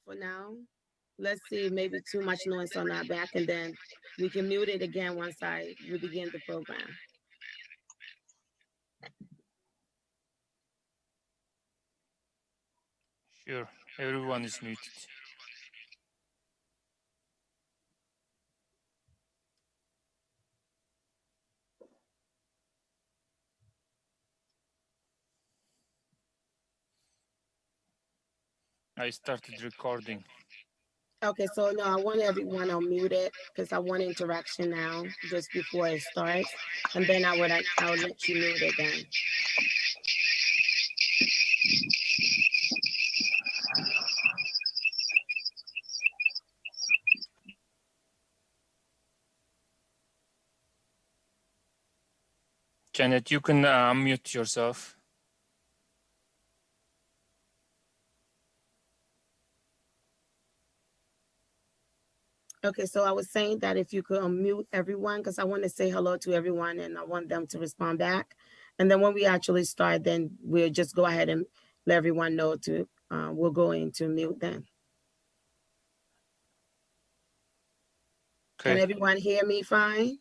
For now, let's see, maybe too much noise on our back, and then we can mute it again once we begin the program. Sure, everyone is muted. I started recording. Okay, so no, I want everyone unmuted because I want interaction now just before it starts, and then I'll let you mute it then. Janet, you can unmute yourself. Okay, so I was saying that if you could unmute everyone, because I want to say hello to everyone and I want them to respond back. And then when we actually start, then we'll just go ahead and let everyone know to, we'll go into mute then. Okay. Can everyone hear me fine?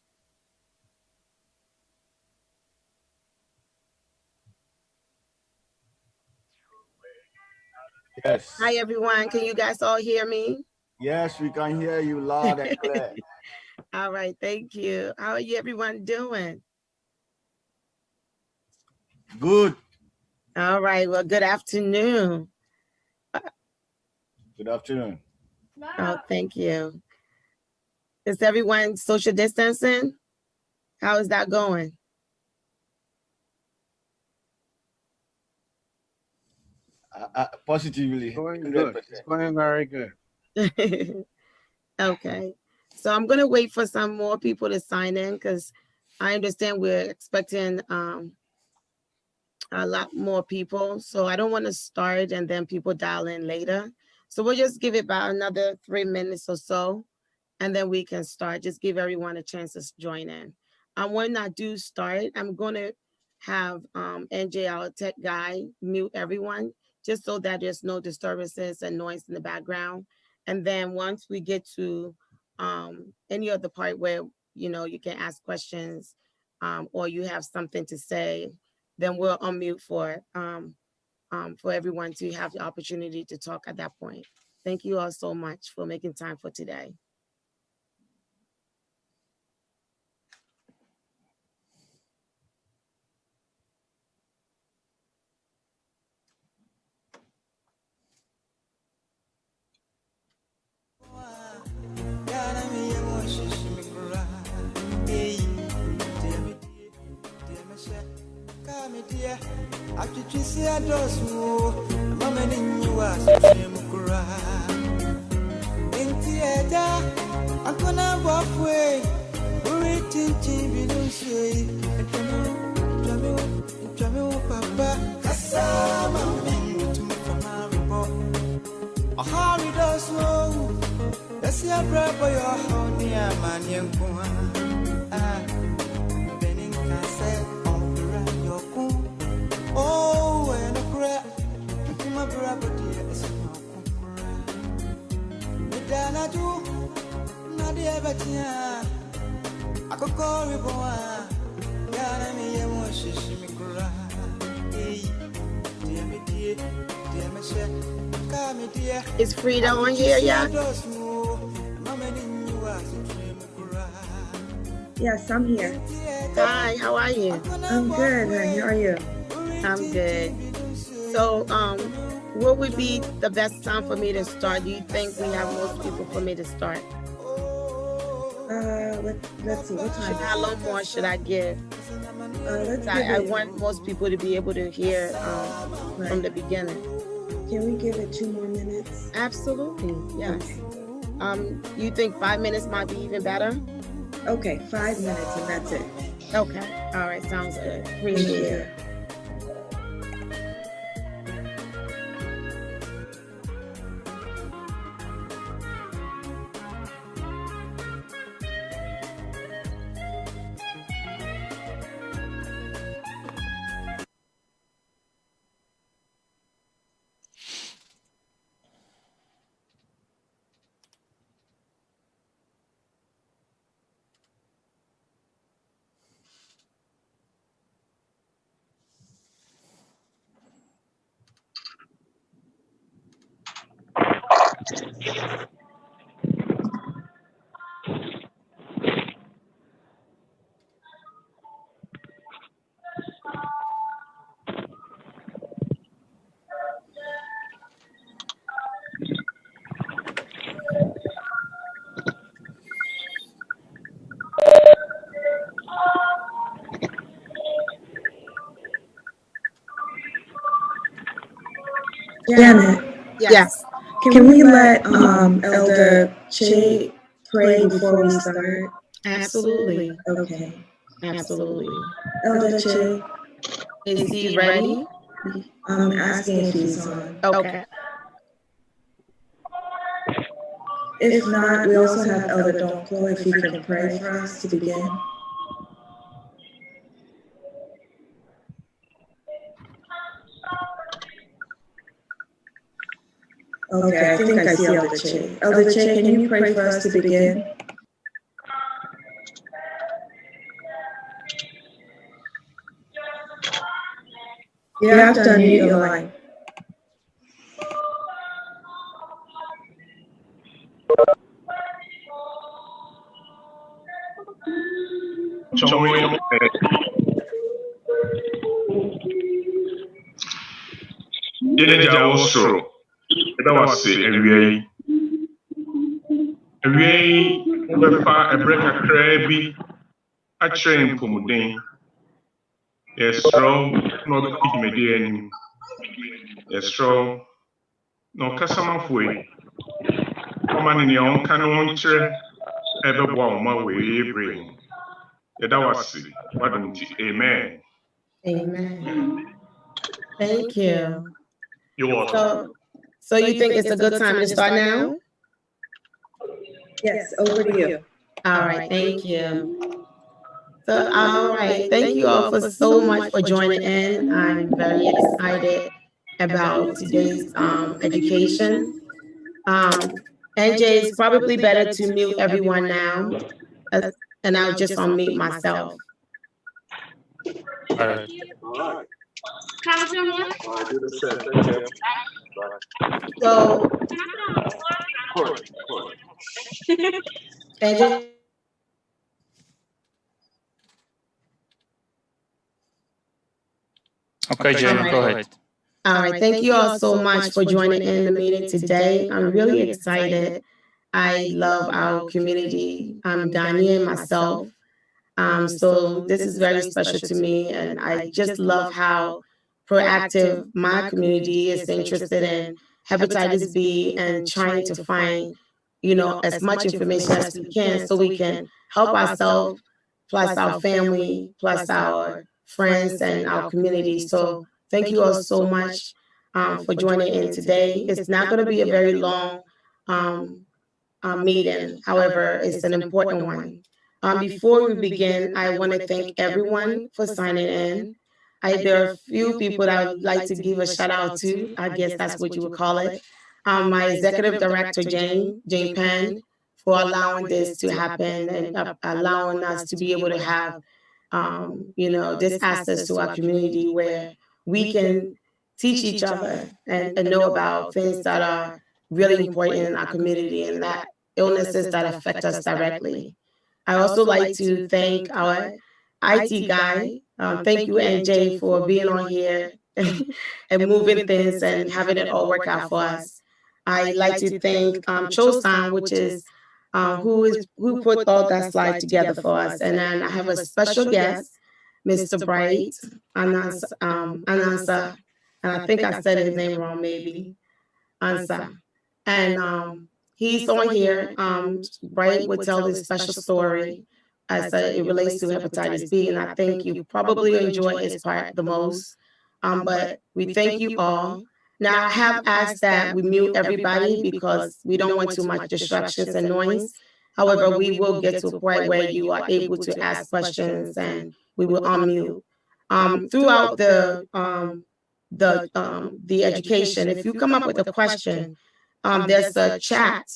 Yes. Hi, everyone. Can you guys all hear me? Yes, we can hear you loud and clear. All right. Thank you. How are you, everyone, doing? Good. All right. Well, good afternoon. Good afternoon. Oh, thank you. Is everyone social distancing? How is that going? Positively. Going good. It's going very good. Okay. So I'm going to wait for some more people to sign in because I understand we're expecting a lot more people. So I don't want to start and then people dial in later. So we'll just give it about another 3 minutes or so, and then we can start. Just give everyone a chance to join in. When I do start, I'm going to have NJ, our tech guy, mute everyone, just so that there's no disturbances and noise in the background. And then once we get to any other part where, you know, you can ask questions or you have something to say, then we'll unmute for everyone to have the opportunity to talk at that point. Thank you all so much for making time for today. Is Frida on here yet? Yes, I'm here. Hi, how are you? I'm good, honey. How are you? I'm good. So, what would be the best time for me to start? Do you think we have most people for me to start? Let's see, what time? How long more should I give? I want most people to be able to hear from the beginning. Can we give it 2 more minutes? Absolutely, yes. You think 5 minutes might be even better? Okay, 5 minutes and that's it. Okay, all right, sounds good. Appreciate it. Janet, Yes. can we let Elder Che pray before we start? Absolutely. Okay. Absolutely. Elder Che, Is he ready? I'm asking if he's on. Okay. If not, we also have Elder Donklo, if he can pray for us to begin. Okay, I think I see Elder Che. Elder Che, can you pray for us to begin? You have to unmute your line. Yɛnagya wɔ soro, ɛda wase awia yi. Awia yi wobɛfa ɛberɛ kakraa bi akyerɛ mpɔmuden. Yɛsrɛw na ɔbɛfi dwumadie anim. Yɛsrɛw na ɔkasamafoɔ yi, ɔma ne nea ɔnka ne wɔnkyerɛ ɛbɛboa wo ma wɔ ɛyɛ berɛ mu. Yɛda wase, wadom nti, amen. Amen. Thank you. You're welcome. So you think it's a good time to start now? Yes, over to you. All right, thank you. So, all right, thank you all for so much for joining in. I'm very excited about today's education. NJ, it's probably better to mute everyone now, and I'll just unmute myself. All right. So, NJ. Okay, Jane, go ahead. All right, thank you all so much for joining in the meeting today. I'm really excited. I love our community. I'm Ghanaian myself. So this is very special to me, and I just love how proactive my community is interested in hepatitis B and trying to find, as much information as we can so we can help ourselves, plus our family, plus our friends and our community. So thank you all so much for joining in today. It's not going to be a very long meeting. However, it's an important one. Before we begin, I want to thank everyone for signing in. There are a few people that I would like to give a shout out to. I guess that's what you would call it. my executive director, Jane Penn, for allowing this to happen and allowing us to be able to have, this access to our community where we can teach each other and know about things that are really important in our community and that illnesses that affect us directly. I also like to thank our IT guy. Thank you, NJ, for being on here and moving things and having it all work out for us. I like to thank Chosan, which is who put all that slide together for us. And then I have a special guest, Mr. Bright Anansa, and I think I said his name wrong, maybe Ansa. And he's on here. Bright would tell his special story as it relates to hepatitis B, and I think you probably enjoy his part the most. But we thank you all. Now, I have asked that we mute everybody because we don't want too much distractions and noise. However, we will get to a point where you are able to ask questions and we will unmute. Throughout the education, if you come up with a question, there's a chat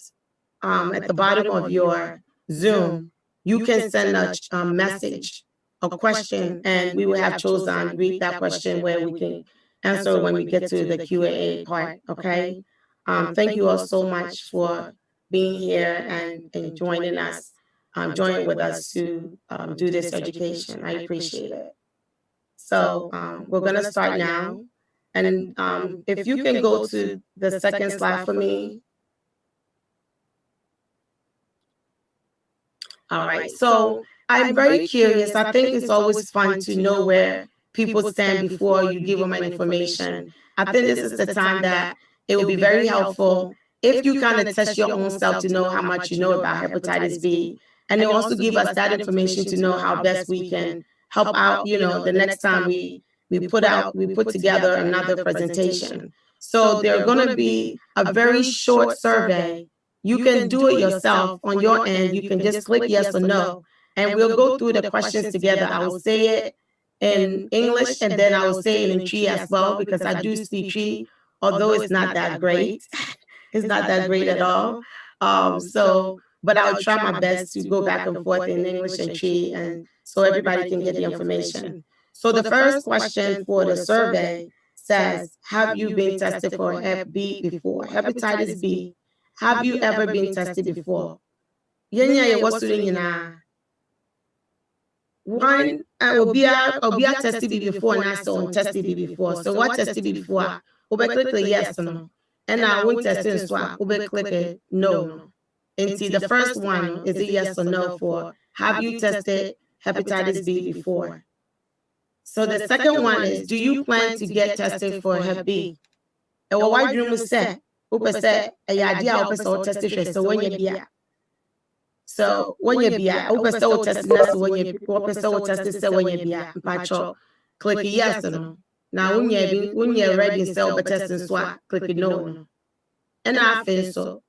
at the bottom of your Zoom. You can send a message, a question, and we will have Chosan read that question where we can answer when we get to the Q&A part, okay? Thank you all so much for being here and joining us, joining with us to do this education. I appreciate it. So we're going to start now. And if you can go to the second slide for me. All right. So I'm very curious. I think it's always fun to know where people stand before you give them an information. I think this is the time that it will be very helpful if you kind of test your own self to know how much you know about hepatitis B. And it also give us that information to know how best we can help out, the next time we put together another presentation. So there's going to be a very short survey. You can do it yourself on your end. You can just click yes or no, and we'll go through the questions together. I will say it in English, and then I will say it in Tree as well, because I do speak Tree, although it's not that great. It's not that great at all. But I'll try my best to go back and forth in English and Tree, and so everybody can get the information. So the first question for the survey says, have you been tested for Hep B before? Hepatitis B. Have you ever been tested before? Yenya was doing one Obia tested B before and I saw tested B before. So what tested B before? Click the yes or no. And I won't test it so click it no. And see the first one is a yes or no for have you tested hepatitis B before? So the second one is, do you plan to get tested for Hep B? And what room is set? Upa said a idea of tested so when you be so when you be upa so tested when you tested so when you be patcho click yes or no. Now when you're ready so but testing so click no. And I feel so.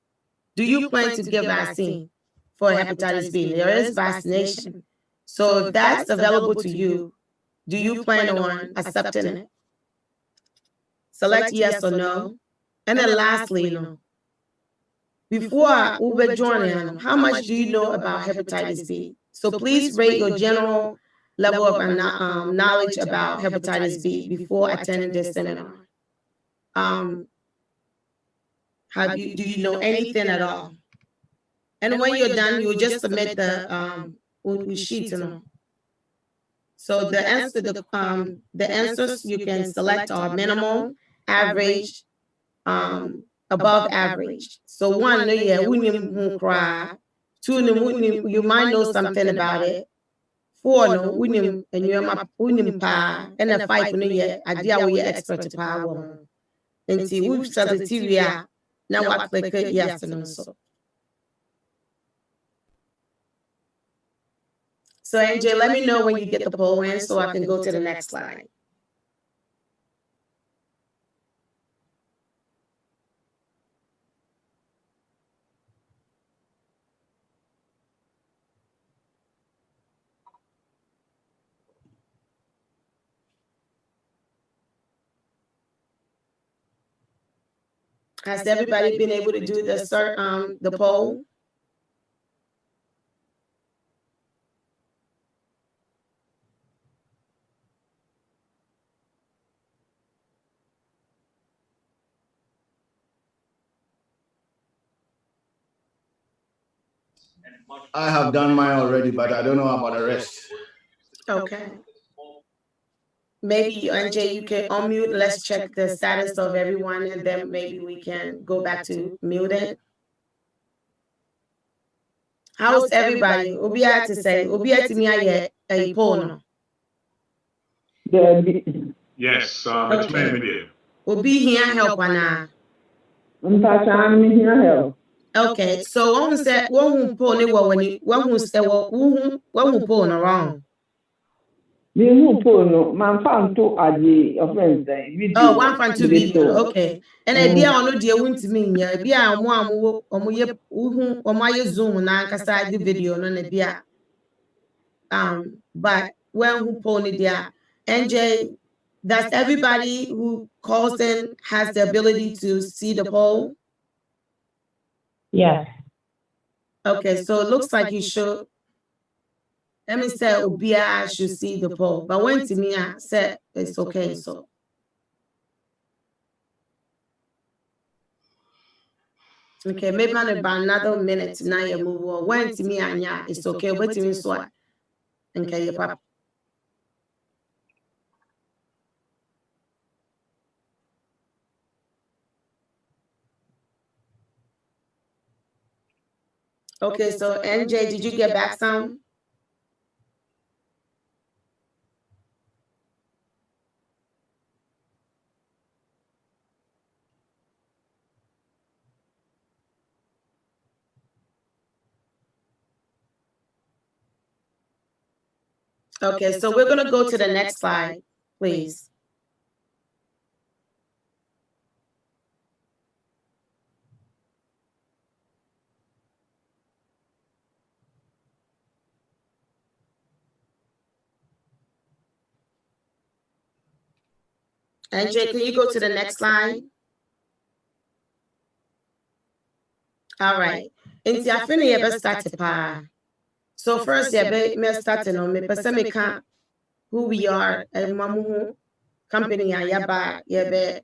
Do you plan to get vaccine for hepatitis B? There is vaccination. So if that's available to you, do you plan on accepting it? Select yes or no. And then lastly, before we join, how much do you know about hepatitis B? So please rate your general level of knowledge about hepatitis B before attending this seminar. Do you know anything at all? And when you're done, you just submit the sheet. So the answers you can select are minimal, average, above average. So one, two, you might know something about it. Four, no, and you're pa, and a five, idea where you're expert to power. And see, we've started TV. Now I click it, yes and no. So AJ, let me know when you get the poll in so I can go to the next slide. Has everybody been able to do the poll? I have done mine already, but I don't know about the rest. Okay. Maybe NJ, you can unmute. Let's check the status of everyone, and then maybe we can go back to muted. How's everybody? Obi had to say, Obi had to me a poll. Yes, okay. Obi here help now. Okay, so one said one who poll ne one who said one who poll no wrong. No, man found two adi offense video. Oh, one fan two video. Okay. And I be on no dear win to me. Yeah, be a one ye Zoom na kasa the video no na be but when who poll it there, NJ, does everybody who calls in has the ability to see the poll? Yes. Okay, so it looks like you should. Let me say Obia should see the poll, but when to me I said it's okay. So okay, maybe about another minute now you move on. When to me Anya, it's okay, but to me so okay, your papa. Okay, so NJ, did you get back some? Okay, so we're going to go to the next slide, please. NJ, can you go to the next slide? All right. Inti afini yebe start pa. So first yebe me start no me pese me kan who we are mamu company yaba yebe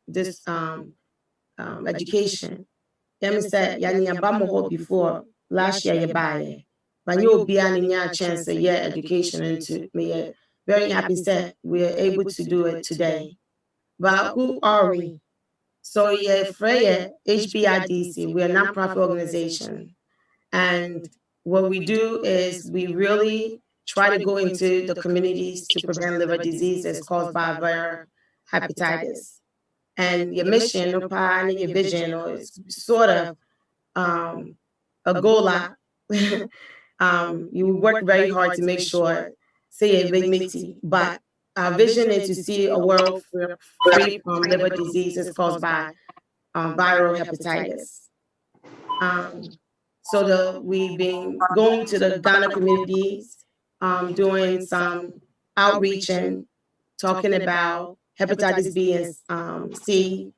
this education. Yemi say yani yaba mo before last year yaba but you be an chance to education into me very happy that we are able to do it today. But who are we? So Freya HBIDC, we're a nonprofit organization. And what we do is we really try to go into the communities to prevent liver diseases caused by viral hepatitis. And your mission, and your vision, or it's sort of a goal. You work very hard to make sure, say a dignity, but our vision is to see a world free from liver diseases caused by viral hepatitis. So we've been going to the Ghana communities, doing some outreach and talking about hepatitis B and C,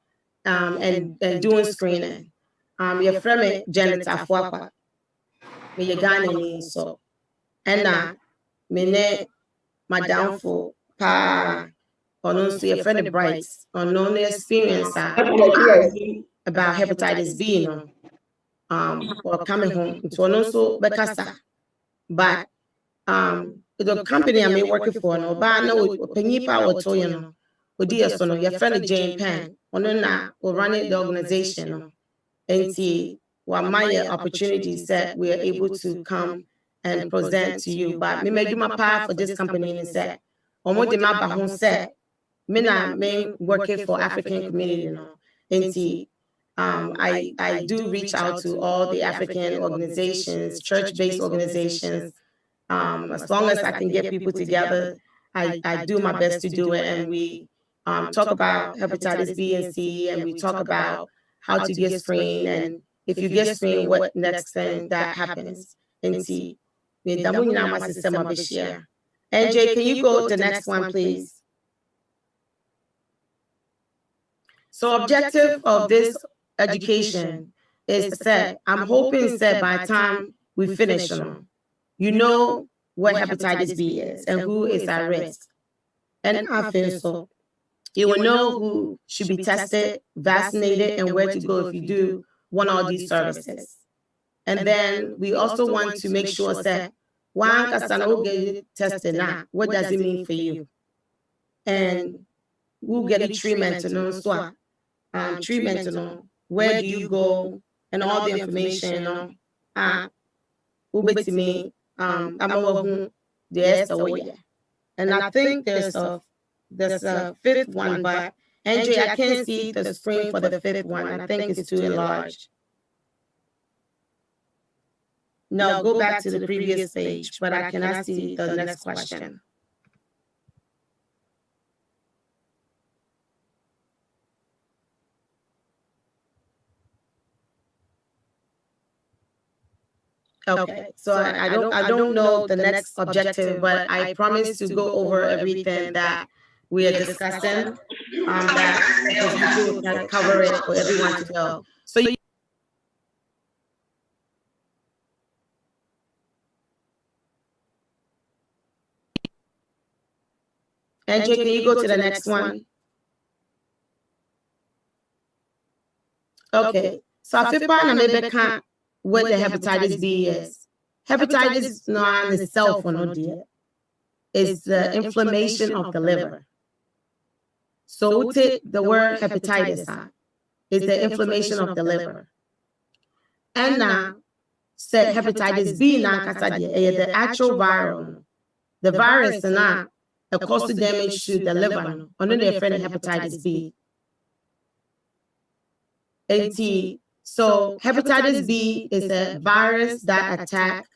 and doing screening. You're from it, Janet Afuapa, me you're Ghanaian, so and me my downfall or no see a friend of Brights or no experience about hepatitis B, or coming home. It's one also Bekasa. But the company I'm working for, no, but no, penny power to you know, dear son, your friend Jane Penn, or running the organization, and see what my opportunities that we are able to come and present to you. But me do my part for this company and say, or more than my home set, me working for African community, and see. I do reach out to all the African organizations, church-based organizations. As long as I can get people together, I do my best to do it. And we talk about hepatitis B and C, and we talk about how to get screened. And if you get screened, what next thing that happens. And see, NJ, can you go to the next one, please? So objective of this education is said, I'm hoping that by the time we finish, you know what hepatitis B is and who is at risk. And I feel so. You will know who should be tested, vaccinated, and where to go if you do want all these services. And then we also want to make sure that one can get tested now. What does it mean for you? And we'll get a treatment to know so treatment to know where do you go and all the information with me I'm the SDA. And I think there's a fifth one, but NJ, I can't see the screen for the fifth one. I think it's too enlarged. No, go back to the previous page, but I cannot see the next question. Okay, so I don't know the next objective, but I promise to go over everything that we are discussing. That because we can cover it for everyone to know. So NJ, can you go to the next one? Okay, so I feel like what the hepatitis B is. Hepatitis in itself is the inflammation of the liver. So we take the word hepatitis is the inflammation of the liver. And now said hepatitis B the actual viral. The virus it causes damage to the liver. Under the friend hepatitis B. So hepatitis B is a virus that attacks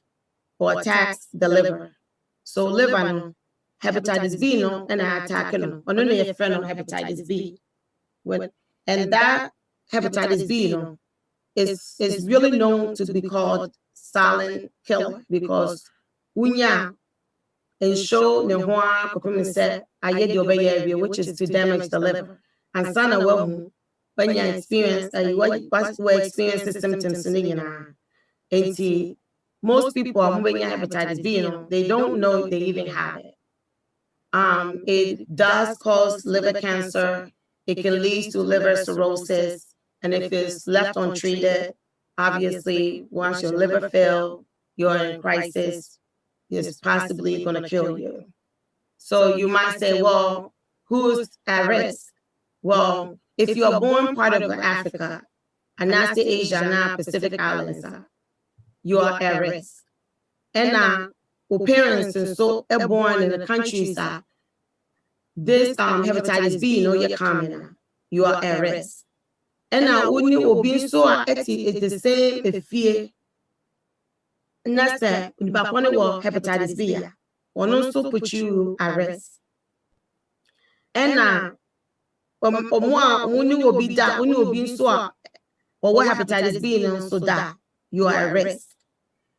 the liver. So liver hepatitis B and attack only a friend of hepatitis B. And that hepatitis B is really known to be called silent killer because unya and show the one said which is to damage the liver. And sana well when you experience what experience symptoms in most people when you have hepatitis B, they don't know they even have it. It does cause liver cancer. It can lead to liver cirrhosis, and if it's left untreated, obviously once your liver fails, you're in crisis. It's possibly going to kill you. So you might say, well, who's at risk? Well, if you are born part of Africa, and that's the Asia and Pacific Islands, you are at risk. And parents and so are born in the countries this hepatitis B, you're common, you are at risk. And now when you will be so it's the same if fear. And that's that when you hepatitis B, or also put you at risk. And now when you will be that, when you will be so or what hepatitis B and so that you are at risk.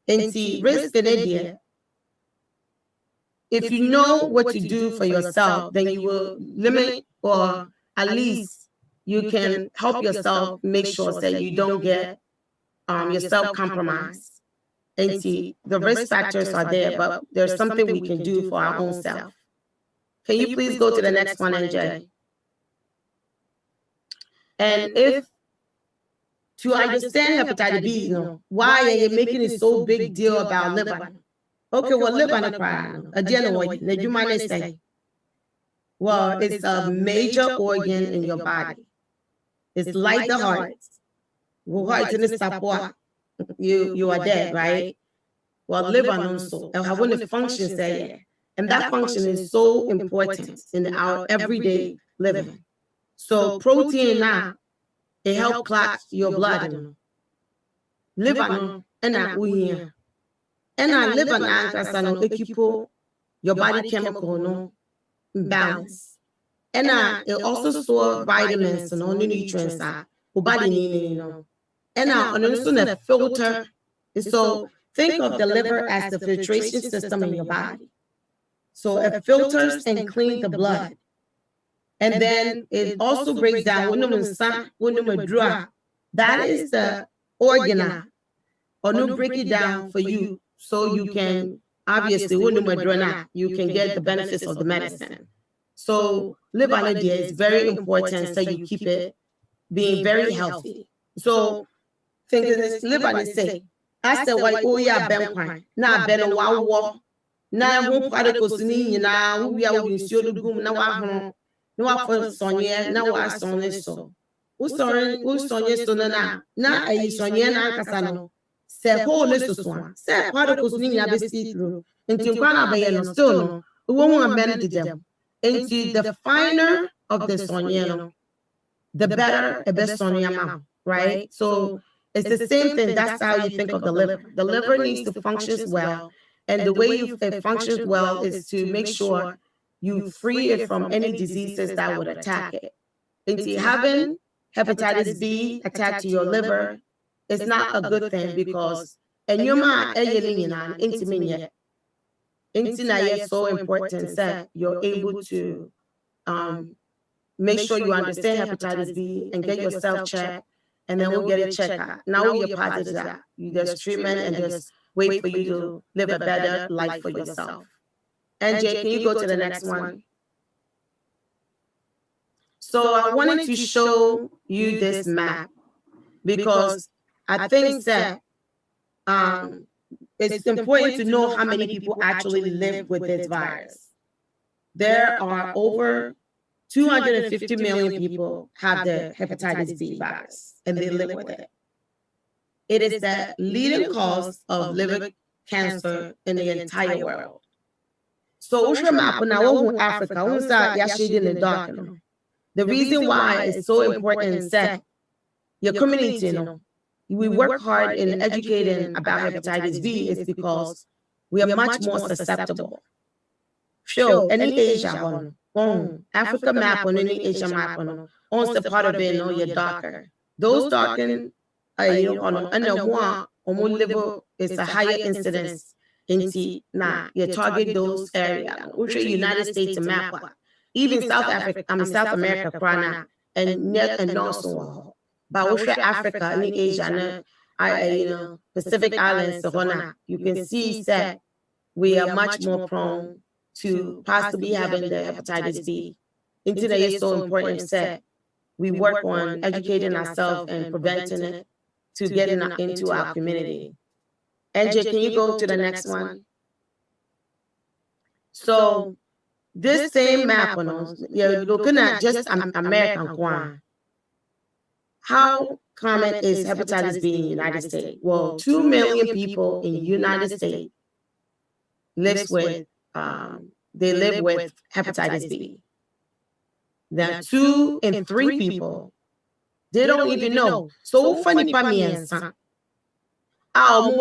And see risk in India. If you know what to do for yourself, then you will limit or at least you can help yourself make sure that you don't get yourself compromised. And see, the risk factors are there, but there's something we can do for our own self. Can you please go to the next one, NJ? And if to understand hepatitis B, why are you making it so big deal about liver? Okay, well, liver on a crime. You might say, well, it's a major organ in your body. It's like the heart. Well, heart in the support, you are dead, right? Well, liver also, and how the function say, and that function is so important in our everyday living. So protein now, it helps clot your blood. Liver and that we here. And I live on your body chemical balance. And it also store vitamins and all the nutrients body need. And also the filter. So think of the liver as the filtration system in your body. So it filters and cleans the blood. And then it also breaks down That is the organ. Or no, break it down for you so you can, obviously, when you can get the benefits of the medicine. So liver idea is very important, so you keep it being very healthy. So think of this liver and say, I said, why, oh yeah, ben, now ben a wow, now I won't quite go to me now, we are in Shodugum, now I no for Sonia, now I son so. Who's Sonia so now I Sonia and Casano. Say whole list of one. Say particles need to be through. Into Quana still no. We won't amend them. Into the finer of the Soniano, the better a best Sonia, right? So it's the same thing. That's how you think of the liver. The liver needs to function well. And the way it functions well is to make sure you free it from any diseases that would attack it. Into having hepatitis B attack to your liver, it's not a good thing because and your mind is so important that you're able to make sure you understand hepatitis B and get yourself checked, and then we'll get it checked out. Now you're positive, there's treatment and there's way for you to live a better life for yourself. NJ, can you go to the next one? So I wanted to show you this map because I think that it's important to know how many people actually live with this virus. There are over 250 million people have the hepatitis B virus and they live with it. It is the leading cause of liver cancer in the entire world. So Africa, the reason why it's so important is that your community, we work hard in educating about hepatitis B is because we are much more susceptible. Sure, any Asia, Africa map on any Asia map on the part of it, you're darker. Those darken, liver is a higher incidence into you target those areas. Which United States map, even South Africa, South America, and also. But also Africa, and Asia, Pacific Islands, you can see that we are much more prone to possibly having the hepatitis B. Internet is so important that we work on educating ourselves and preventing it to get into our community. NJ, can you go to the next one? So this same map on us, you're looking at just American one. How common is hepatitis B in the United States? Well, 2 million people in the United States live with hepatitis B. Then 2 in 3 people, they don't even know. So funny more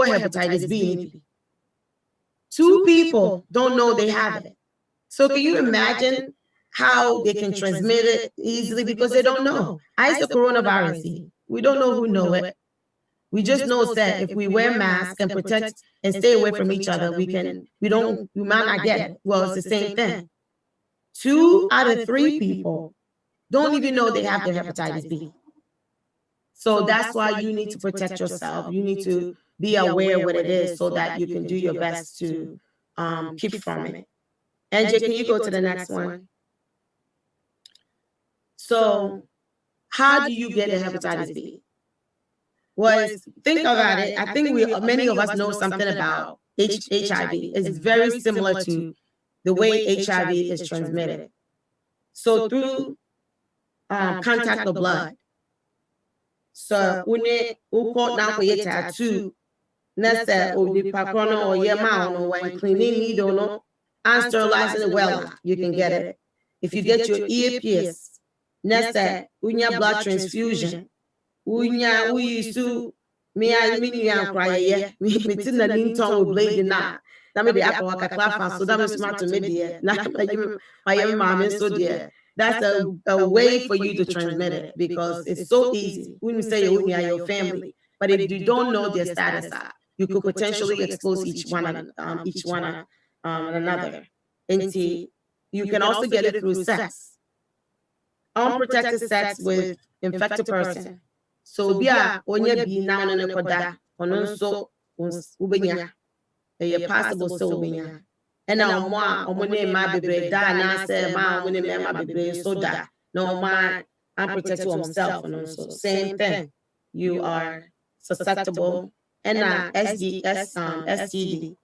hepatitis B. 2 people don't know they have it. So can you imagine how they can transmit it easily because they don't know? It's the coronavirus. We don't know who know it. We just know that if we wear masks and protect and stay away from each other, we might not get it. Well, it's the same thing. 2 out of 3 people don't even know they have the hepatitis B. So that's why you need to protect yourself. You need to be aware of what it is so that you can do your best to keep from it. NJ, can you go to the next one? So how do you get a hepatitis B? Well, think about it. I think many of us know something about HIV. It's very similar to the way HIV is transmitted. So through contact of blood. So when you call now for your tattoo, that's the pacono or your mouth or cleaning needle and sterilizing it well, you can get it. If you get your earpiece, that's that blood transfusion. We used to me and cry, me tin na tongue with blade na. That may be apple like a clap, so that was smart to me, my mom so dear. That's a way for you to transmit it because it's so easy. When you say you are your family, but if you don't know their status, you could potentially expose each one another. And you can also get it through sex. Unprotected sex with infected person So bia onya bi na no ne koda ono nso ubenya e possible so ubenya ena omo ne ma bebre da na say ma omo ne ma bebre so da no ma unprotected himself and so same thing you are susceptible and STD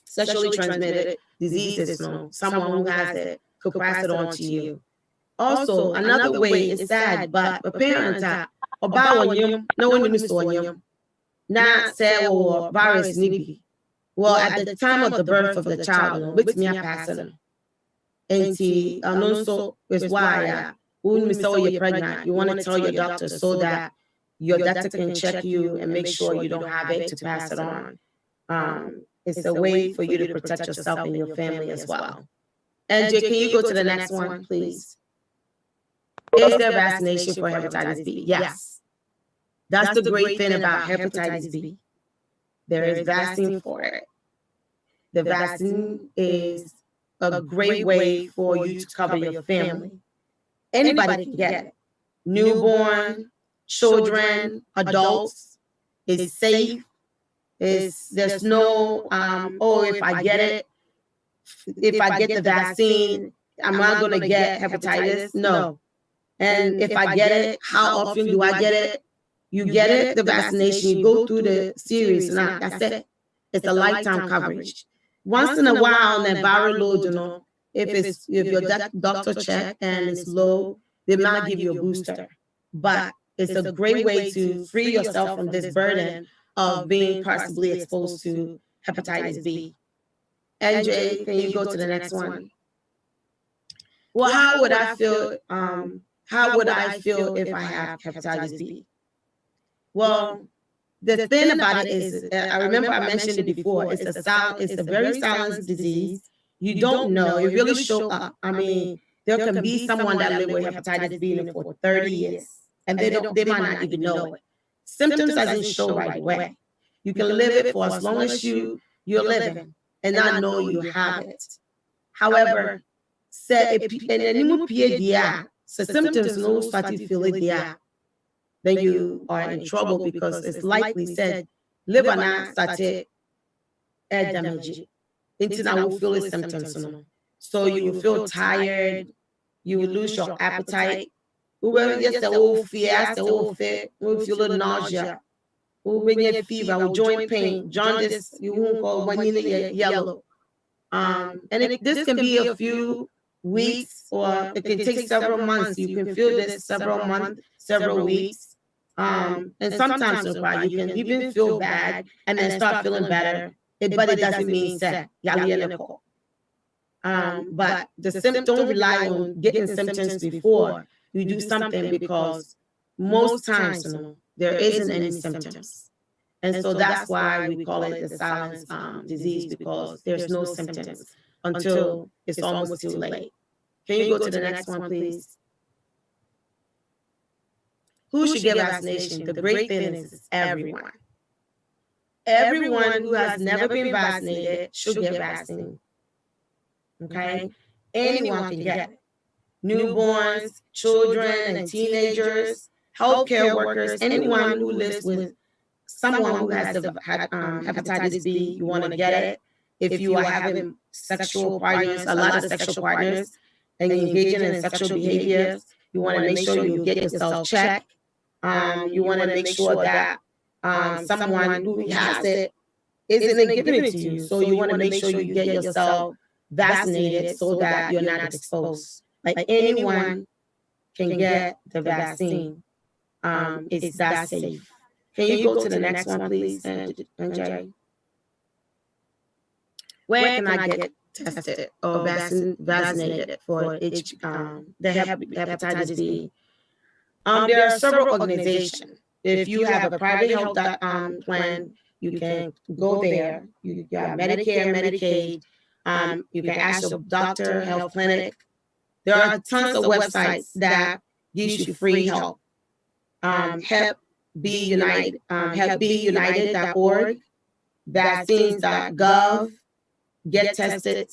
sexually transmitted diseases no someone who has it could pass it on to you. Also, another way is sad, but a parent about when no one is on you, not say or virus nibi. Well, at the time of the birth of the child, with me passing. And also is why when you say you're pregnant, you want to tell your doctor so that your doctor can check you and make sure you don't have it to pass it on. It's a way for you to protect yourself and your family as well. And Jay, can you go to the next one, please? Is there vaccination for hepatitis B? Yes. That's the great thing about hepatitis B. There is vaccine for it. The vaccine is a great way for you to cover your family. Anybody can get it. Newborn, children, adults. It's safe. There's no, if I get it, if I get the vaccine, am I going to get hepatitis? No. And if I get it, how often do I get it? You get it, the vaccination, you go through the series, and that's it. It's a lifetime coverage. Once in a while, on that viral load, if your doctor check and it's low, they might give you a booster. But it's a great way to free yourself from this burden of being possibly exposed to hepatitis B. NJ, can you go to the next one? Well, how would I feel? How would I feel if I have hepatitis B? Well, the thing about it is, I remember I mentioned it before. It's a very silent disease. You don't know. It really shows up. I mean, there can be someone that live with hepatitis B for 30 years, and they might not even know it. Symptoms doesn't show right away. You can live it for as long as you're living and not know you have it. However, symptoms no start to feel it there, then you are in trouble because it's likely said liver na started damage. Until I will feel the symptoms. So you will feel tired, you will lose your appetite. You will just the whole fear, the whole fit, you will feel nausea. When you have fever, joint pain, jaundice, you won't go when you're yellow. This can be a few weeks or it can take several months. You can feel this several months, several weeks. And sometimes you can even feel bad and then start feeling better. But it doesn't mean that. But the symptoms don't rely on getting symptoms before you do something because most times there isn't any symptoms. And so that's why we call it the silent disease, because there's no symptoms until it's almost too late. Can you go to the next one, please? Who should get vaccination? The great thing is everyone. Everyone who has never been vaccinated should get vaccine. Okay? Anyone can get it. Newborns, children, and teenagers, healthcare workers, anyone who lives with someone who has hepatitis B, you want to get it. If you are having sexual partners, a lot of sexual partners, and engaging in sexual behaviors, you want to make sure you get yourself checked. You want to make sure that someone who has it isn't giving it to you. So you want to make sure you get yourself vaccinated so that you're not exposed. Like anyone can get the vaccine. It's that safe. Can you go to the next one, please, NJ? Where can I get tested or vaccinated for the hepatitis B? There are several organizations. If you have a private health plan, you can go there. You got Medicare, Medicaid. You can ask your doctor, health clinic. There are tons of websites that gives you free help. HepB United, HepBUnited.org, vaccines.gov, get tested,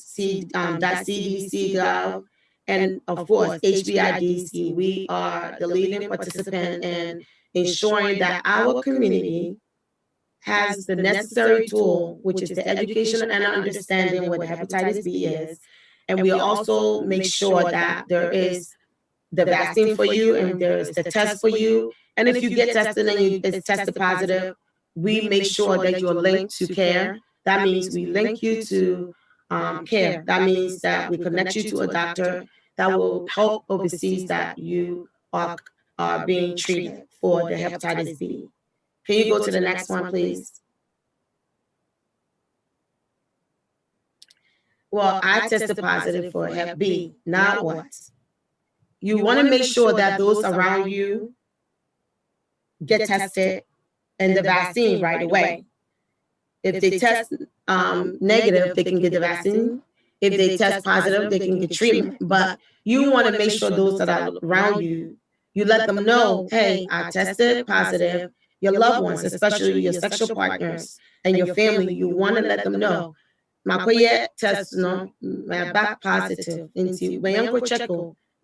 .cdc.gov, and of course, HBIDC. We are the leading participant in ensuring that our community has the necessary tool, which is the education and understanding what hepatitis B is. And we also make sure that there is the vaccine for you and there is the test for you. And if you get tested and it's tested positive, we make sure that you're linked to care. That means we link you to care. That means that we connect you to a doctor that will help overseas that you are being treated for the hepatitis B. Can you go to the next one, please? Well, I tested positive for Hep B. Now what? You want to make sure that those around you get tested and the vaccine right away. If they test negative, they can get the vaccine. If they test positive, they can get treatment. But you want to make sure those that are around you, you let them know, hey, I tested positive. Your loved ones, especially your sexual partners and your family, you want to let them know. My test my back positive into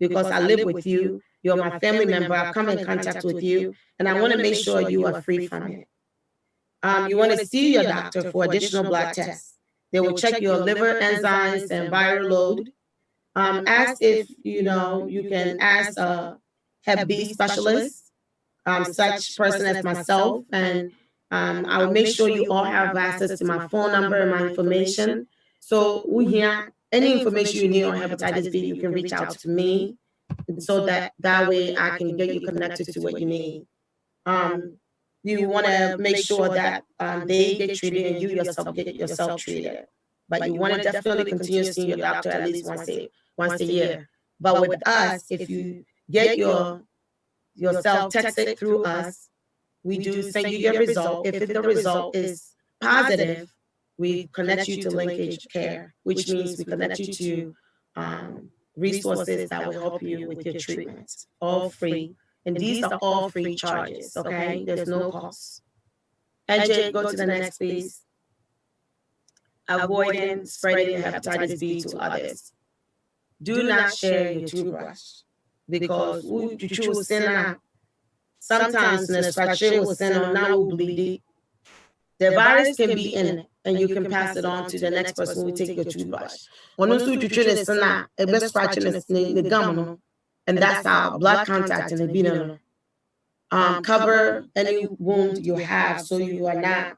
because I live with you. You're my family member. I come in contact with you, and I want to make sure you are free from it. You want to see your doctor for additional blood tests. They will check your liver enzymes and viral load. Ask if you can ask a Hep B specialist, such person as myself, and I will make sure you all have access to my phone number and my information. So any information you need on hepatitis B, you can reach out to me, so that way I can get you connected to what you need. You want to make sure that they get treated and you yourself get yourself treated. But you want to definitely continue seeing your doctor at least once a year. But with us, if you get yourself texted through us, we do send you your result. If the result is positive, we connect you to linkage care, which means we connect you to resources that will help you with your treatments, all free. And these are all free charges, okay? There's no cost. AJ, go to the next, please. Avoiding spreading hepatitis B to others. Do not share your toothbrush because sometimes the structure will send on now bleed. The virus can be in it, and you can pass it on to the next person who take your toothbrush. And that's how blood contact and the cover any wound you have so you are not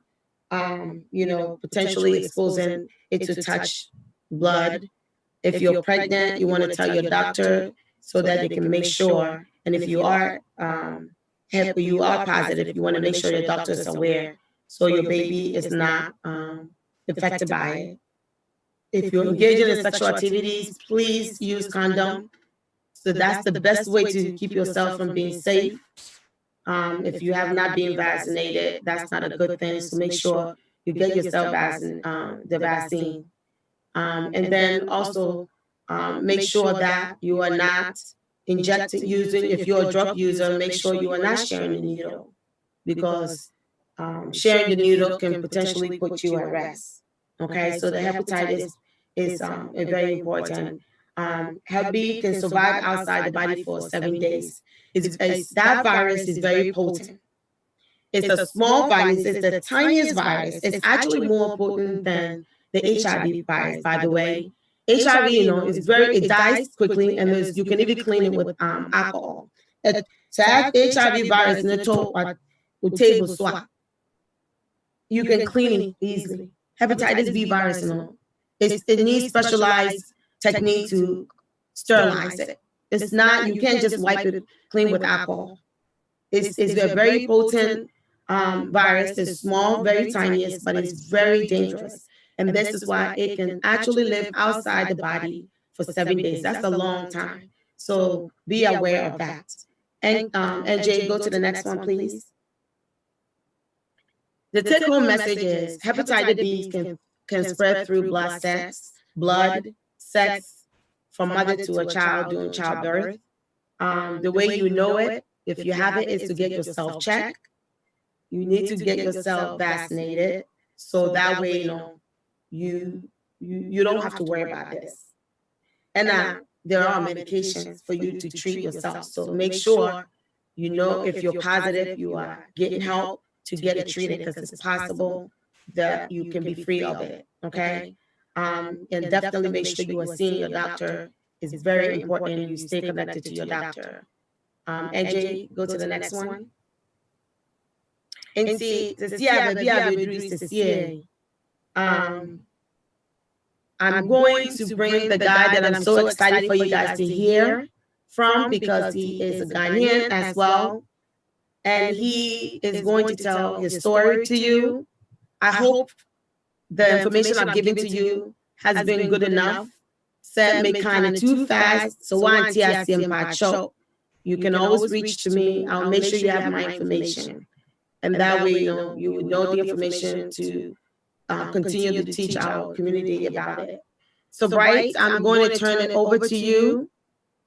potentially exposing it to touch blood. If you're pregnant, you want to tell your doctor so that they can make sure. And if you are positive, you want to make sure your doctor is aware so your baby is not affected by it. If you're engaging in sexual activities, please use condom. So that's the best way to keep yourself from being safe. If you have not been vaccinated, that's not a good thing. So make sure you get yourself the vaccine. And then also make sure that you are not if you're a drug user, make sure you are not sharing the needle, because sharing the needle can potentially put you at risk. Okay, so the hepatitis is very important. Hep B can survive outside the body for 7 days. That virus is very potent. It's a small virus. It's the tiniest virus. It's actually more potent than the HIV virus, by the way. HIV, it dies quickly, and you can even clean it with alcohol. To have HIV virus in the table swap, you can clean it easily. Hepatitis B virus, it needs specialized technique to sterilize it. It's not, you can't just wipe it clean with alcohol. It's a very potent virus. It's small, very tiny, but it's very dangerous. And this is why it can actually live outside the body for 7 days. That's a long time. So be aware of that. And Jay, go to the next one, please. The take-home message is hepatitis B can spread through blood sex from mother to a child during childbirth. The way you know it, if you have it, is to get yourself checked. You need to get yourself vaccinated, so that way you don't have to worry about this. And there are medications for you to treat yourself. So make sure you know, if you're positive, you are getting help to get it treated, because it's possible that you can be free of it. Okay. And definitely make sure you are seeing your doctor. It's very important you stay connected to your doctor. AJ, go to the next one. And see, the I'm going to bring the guy that I'm so excited for you guys to hear from, because he is a Ghanaian as well. And he is going to tell his story to you. I hope the information I'm giving to you has been good enough. Said me kind of too fast, so one show. You can always reach to me. I'll make sure you have my information. And that way, you would know the information to continue to teach our community about it. So, Bright, I'm going to turn it over to you.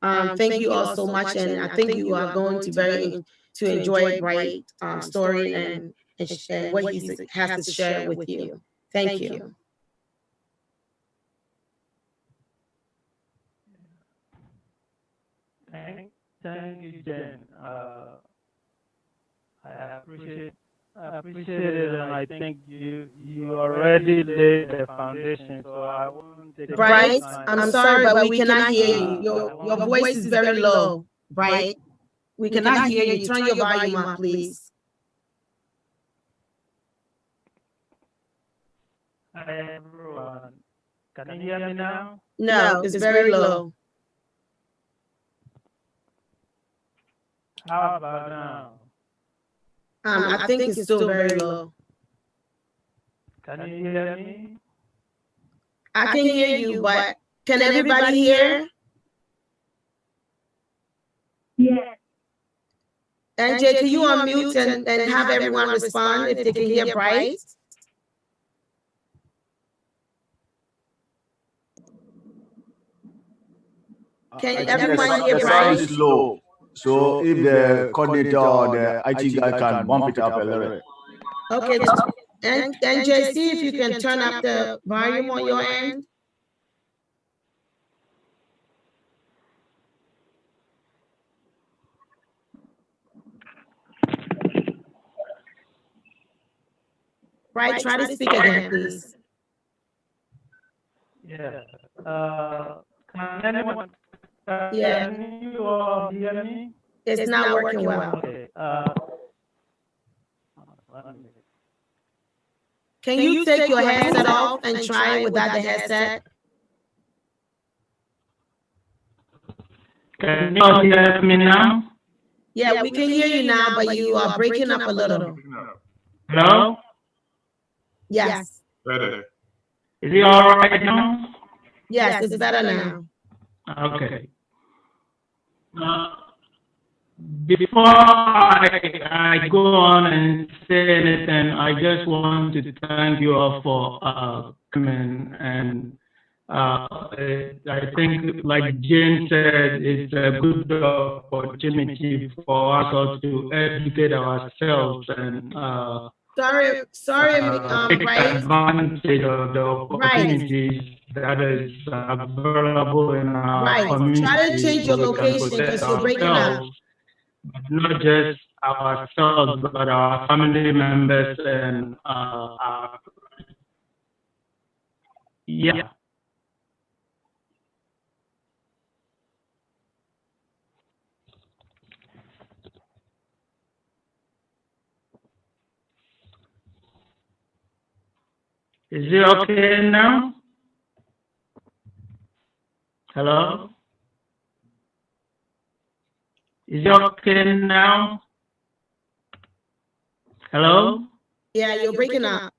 Thank you all so much, and I think you are going to enjoy Bright story and what he has to share with you. Thank you. Thank you, Jen. I appreciate it, and I think you already laid the foundation. So I won't take Bright, I'm sorry, but we cannot hear you. Your voice is very low, Bright. We cannot hear you. Turn your volume up, please. Hi, everyone. Can you hear me now? No, it's very low. How about now? I think it's still very low. Can you hear me? I can hear you, but can everybody hear? Yes. NJ, can you unmute and have everyone respond if they can hear Bright? Can everyone hear The Bright? sound is low. So if the coordinator or the IT guy can bump it up a little. Okay. And NJ, see if you can turn up the volume on your end. Right, try to speak again, please. Yeah. Can anyone Yeah. can you all hear me? It's not working well. Okay. Can you take your headset off and try it without the headset? Can you all hear me now? Yeah, we can hear you now, but you are breaking up a little. Hello? Yes. Better. Is it all right now? Yes, it's better now. Okay. Before I go on and say anything, I just want to thank you all for coming. And I think, like Jane said, it's a good opportunity for us all to educate ourselves and Sorry, take Bright. advantage of the opportunities that is available in our community. Try to change your so we can location because protect you're breaking up. ourselves, not just ourselves, but our family members and our, yeah. Is it okay now? Hello? Is it okay now? Hello? Yeah, you're breaking up.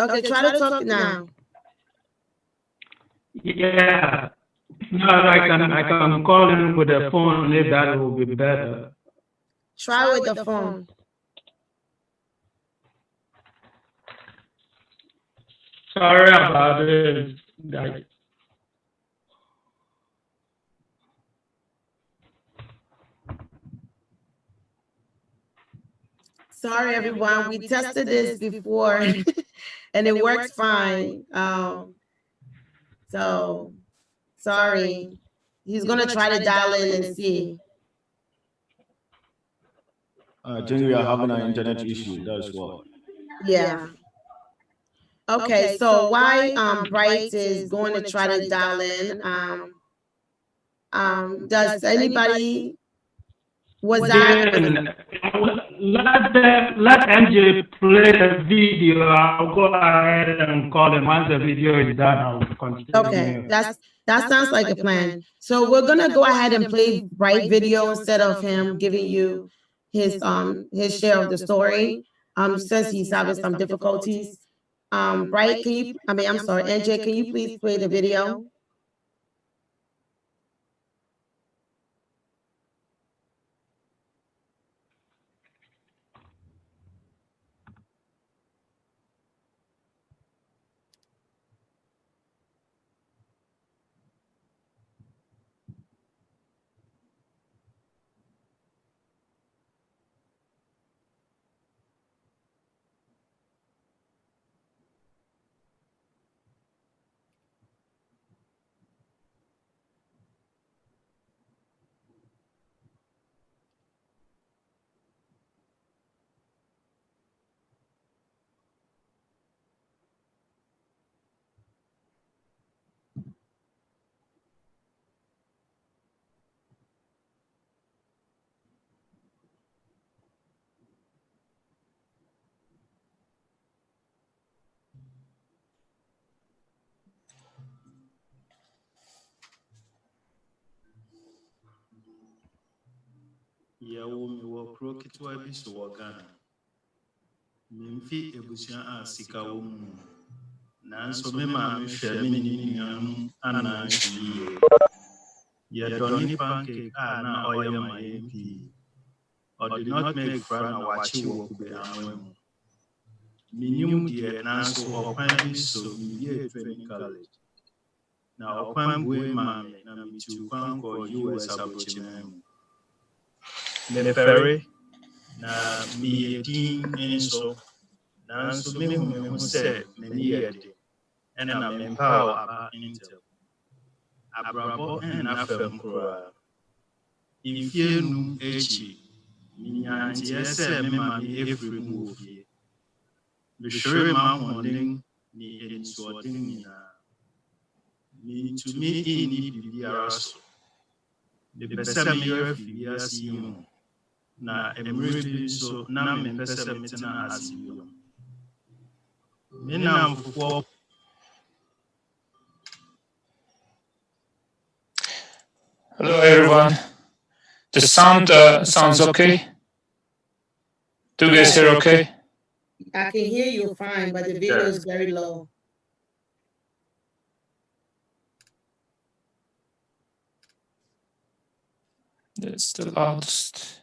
Okay, try to talk now. Yeah. No, I can call in with the phone if that will be better. Try with the phone. Sorry about this, guys. Sorry, everyone. We tested this before, and it works fine. So sorry. He's gonna try to dial in and see. I think we are having an internet issue. That's what. Yeah. Okay. So why Bright is going to try to dial in? Does anybody was that? Let MJ play the video. I'll go ahead and call him. Once the video is done, I'll continue. Okay, that sounds like a plan. So we're gonna go ahead and play Bright video instead of him giving you his share of the story. Since he's having some difficulties. Bright, can you? I'm sorry, NJ, can you please play the video? Yaomi wɔ kuro ketewa bi so wɔ Ghana. Memfi ebusua a sika wɔ mu. Nanso me maame hwɛ me ne nuanom ana hwɛ. Yɛdɔne pancake a na ɔyɛ ma yɛn pii. Ɔde nutmeg fra na wakye wɔ kube anwa mu. Minim deɛ nanso ɔkwan bi so meyɛ training college. Na ɔkwan bue maame na metu kwan kɔ US abrokyina mu. Mefere na miyedin nso nanso mehu sɛ m'ani yɛ de ɛna mempaw aba intel abrabɔ ɛna fam koraa mfie num akyi minyanteɛ sɛ me maame efiri mu wɔ fie mehwere ma ahoɔden ne anisoɔden nyinaa mintumi inni biribiara so mepɛ sɛ meyɛ afi wiase yi mu na emre bi so na me pese metena asibio me na mfufo. Hello everyone. The sound sounds okay. Do you guys hear okay? I can hear you fine, but the video is very low. That's the loudest.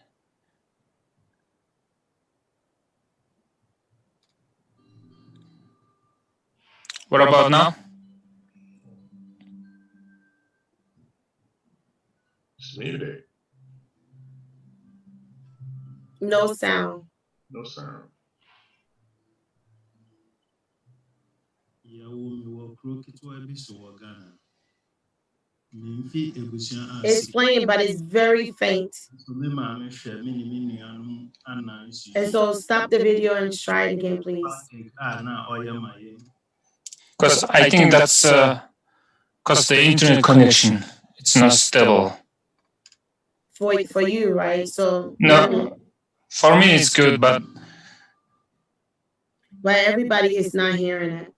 What about now? No sound. No sound. It's playing, but it's very faint. And so stop the video and try it again, please. Because I think that's because the internet connection, it's not stable. For you, right? So no, for me it's good, but everybody is not hearing it.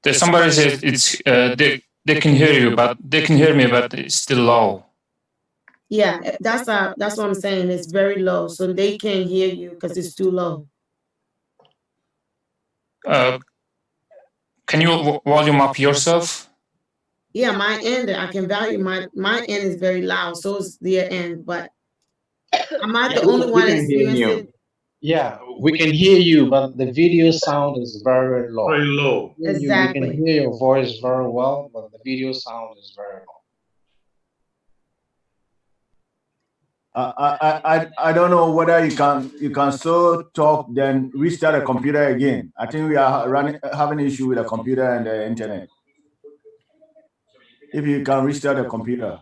There's somebody said it's they can hear you, but they can hear me, but it's still low. Yeah, that's what I'm saying. It's very low, so they can't hear you because it's too low. Can you volume up yourself? Yeah, my end, I can value my end is very loud, so is their end, but I'm not the only one experiencing. Yeah, we can hear you, but the video sound is very low. Very low. Exactly. We can hear your voice very well, but the video sound is very low. I don't know whether you can still talk, then restart the computer again. I think we are having an issue with the computer and the internet. If you can restart the computer.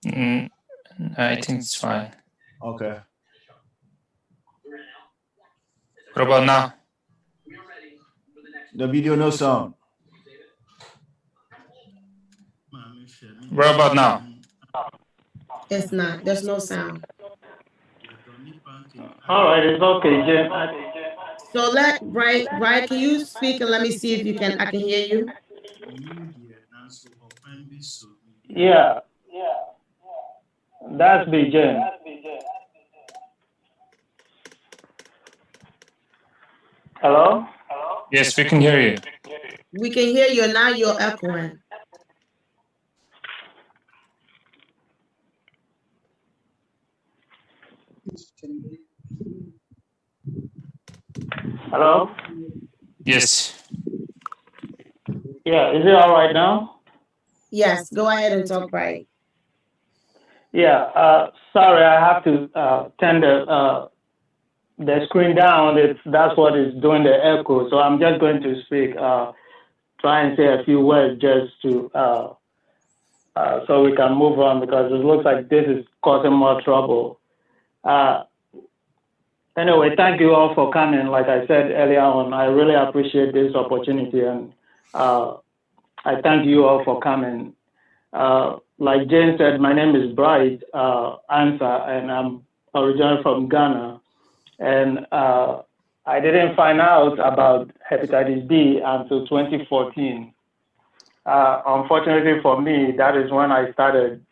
I think it's fine. Okay. What about now? The video, no sound. What about now? It's not. There's no sound. All right, it's okay, Jim. So let Bright, can you speak and let me see if you can? I can hear you. Yeah. That's the Jim. Hello? Yes, we can hear you. We can hear you. Now you're echoing. Hello? Yes. Yeah, is it all right now? Yes, go ahead and talk, Bright. Yeah, sorry, I have to turn the screen down. That's what is doing the echo. So I'm just going to speak, try and say a few words just to, so we can move on, because it looks like this is causing more trouble. Anyway, thank you all for coming. Like I said earlier on, I really appreciate this opportunity, and I thank you all for coming. Like Jane said, my name is Bright Ansah, and I'm originally from Ghana. And I didn't find out about hepatitis B until 2014. Unfortunately for me, that is when I started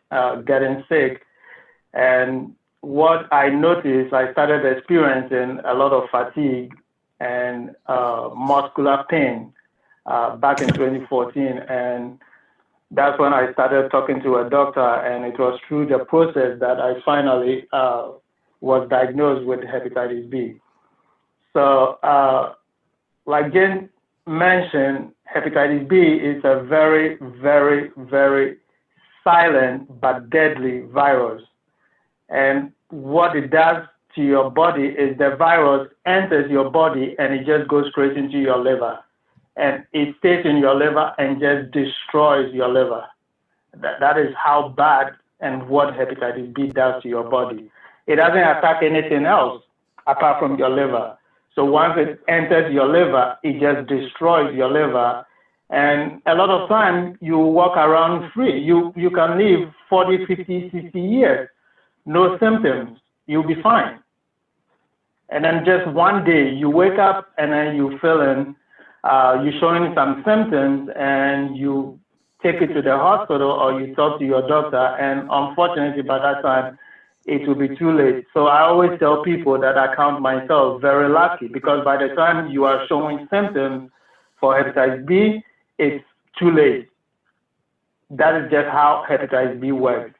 getting sick. And what I noticed, I started experiencing a lot of fatigue and muscular pain back in 2014. And that's when I started talking to a doctor, and it was through the process that I finally was diagnosed with hepatitis B. So like Jane mentioned, hepatitis B is a very, very, very silent but deadly virus. And what it does to your body is the virus enters your body and it just goes straight into your liver. And it stays in your liver and just destroys your liver. That is how bad and what hepatitis B does to your body. It doesn't attack anything else apart from your liver. So once it enters your liver, it just destroys your liver. And a lot of times you walk around free. You can live 40, 50, 60 years, no symptoms. You'll be fine. And then just one day you wake up and then you're showing some symptoms, and you take it to the hospital or you talk to your doctor, and unfortunately by that time it will be too late. So I always tell people that I count myself very lucky, because by the time you are showing symptoms for hepatitis B, it's too late. That is just how hepatitis B works.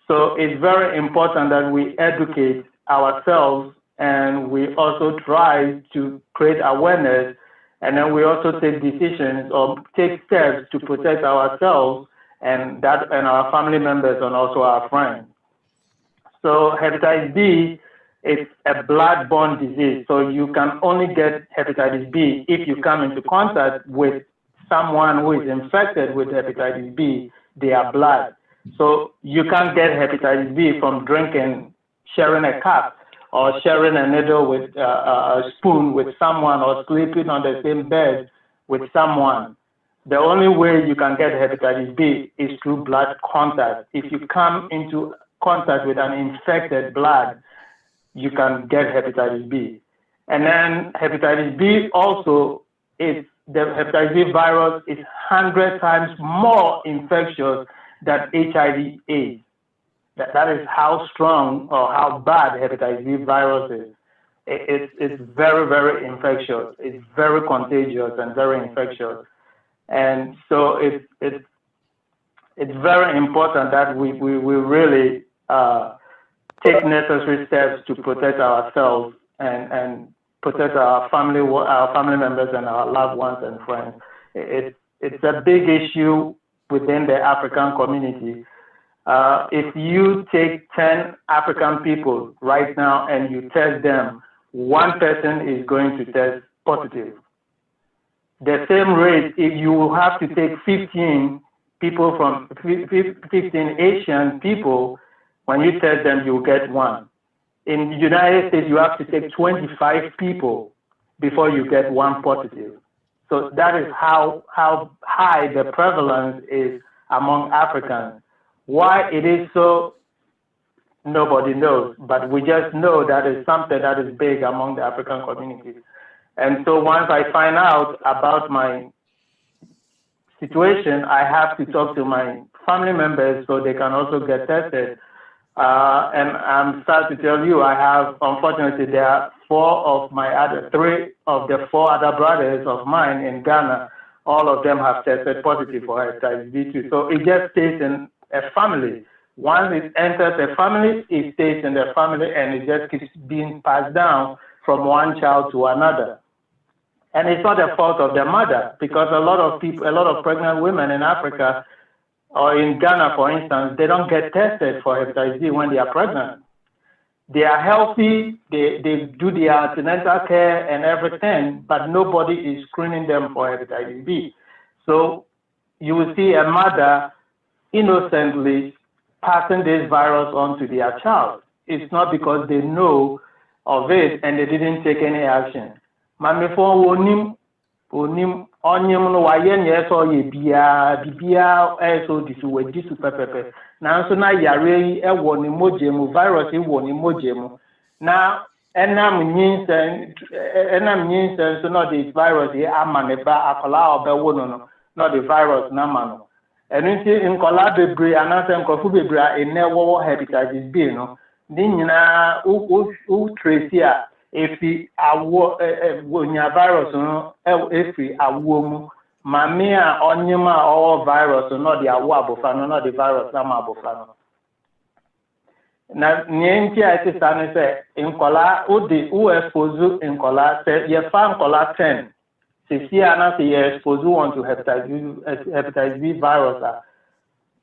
So it's very important that we educate ourselves, and we also try to create awareness, and then we also take decisions or take steps to protect ourselves and our family members and also our friends. So hepatitis B is a blood-borne disease. So you can only get hepatitis B if you come into contact with someone who is infected with hepatitis B, their blood. So you can't get hepatitis B from drinking, sharing a cup, or sharing a needle with a spoon with someone, or sleeping on the same bed with someone. The only way you can get hepatitis B is through blood contact. If you come into contact with an infected blood, you can get hepatitis B. And then hepatitis B also is, the hepatitis B virus is 100 times more infectious than HIV/AIDS. That is how strong or how bad hepatitis B virus is. It's very, very infectious. It's very contagious and very infectious. And so it's very important that we really take necessary steps to protect ourselves and protect our family members and our loved ones and friends. It's a big issue within the African community. If you take 10 African people right now and you test them, one person is going to test positive. The same rate, if you have to take 15 people from 15 Asian people, when you test them, you get one. In the United States, you have to take 25 people before you get one positive. So that is how high the prevalence is among Africans. Why it is so, nobody knows, but we just know that it's something that is big among the African community. And so once I find out about my situation, I have to talk to my family members so they can also get tested. And I'm sad to tell you, I have, unfortunately, there are three of the four other brothers of mine in Ghana. All of them have tested positive for hepatitis B too. So it just stays in a family. Once it enters a family, it stays in the family, and it just keeps being passed down from one child to another. And it's not the fault of the mother, because a lot of pregnant women in Africa or in Ghana, for instance, they don't get tested for hepatitis B when they are pregnant. They are healthy, they do their antenatal care and everything, but nobody is screening them for hepatitis B. So you will see a mother innocently passing this virus on to their child. It's not because they know of it and they didn't take any action. Mamifo onim onyem no waye nye so ye bibia eso disu we disu pepepe na nso na yare yi ewo ni mojemu virus ewo ni mojemu na enam nyinsen so no the virus e amaneba akola obewo no no the virus na mano enunti nkola bebre anase nkofu bebre enewo hepatitis B no ni nyina u trace a efi awo wonya virus no efi awo mu mame a onyema o virus no de awo abofa no the virus na abofa no na nyentia etisa ne se nkola odi u expose nkola se ye fa nkola 10 se si ana se ye expose one to hepatitis B virus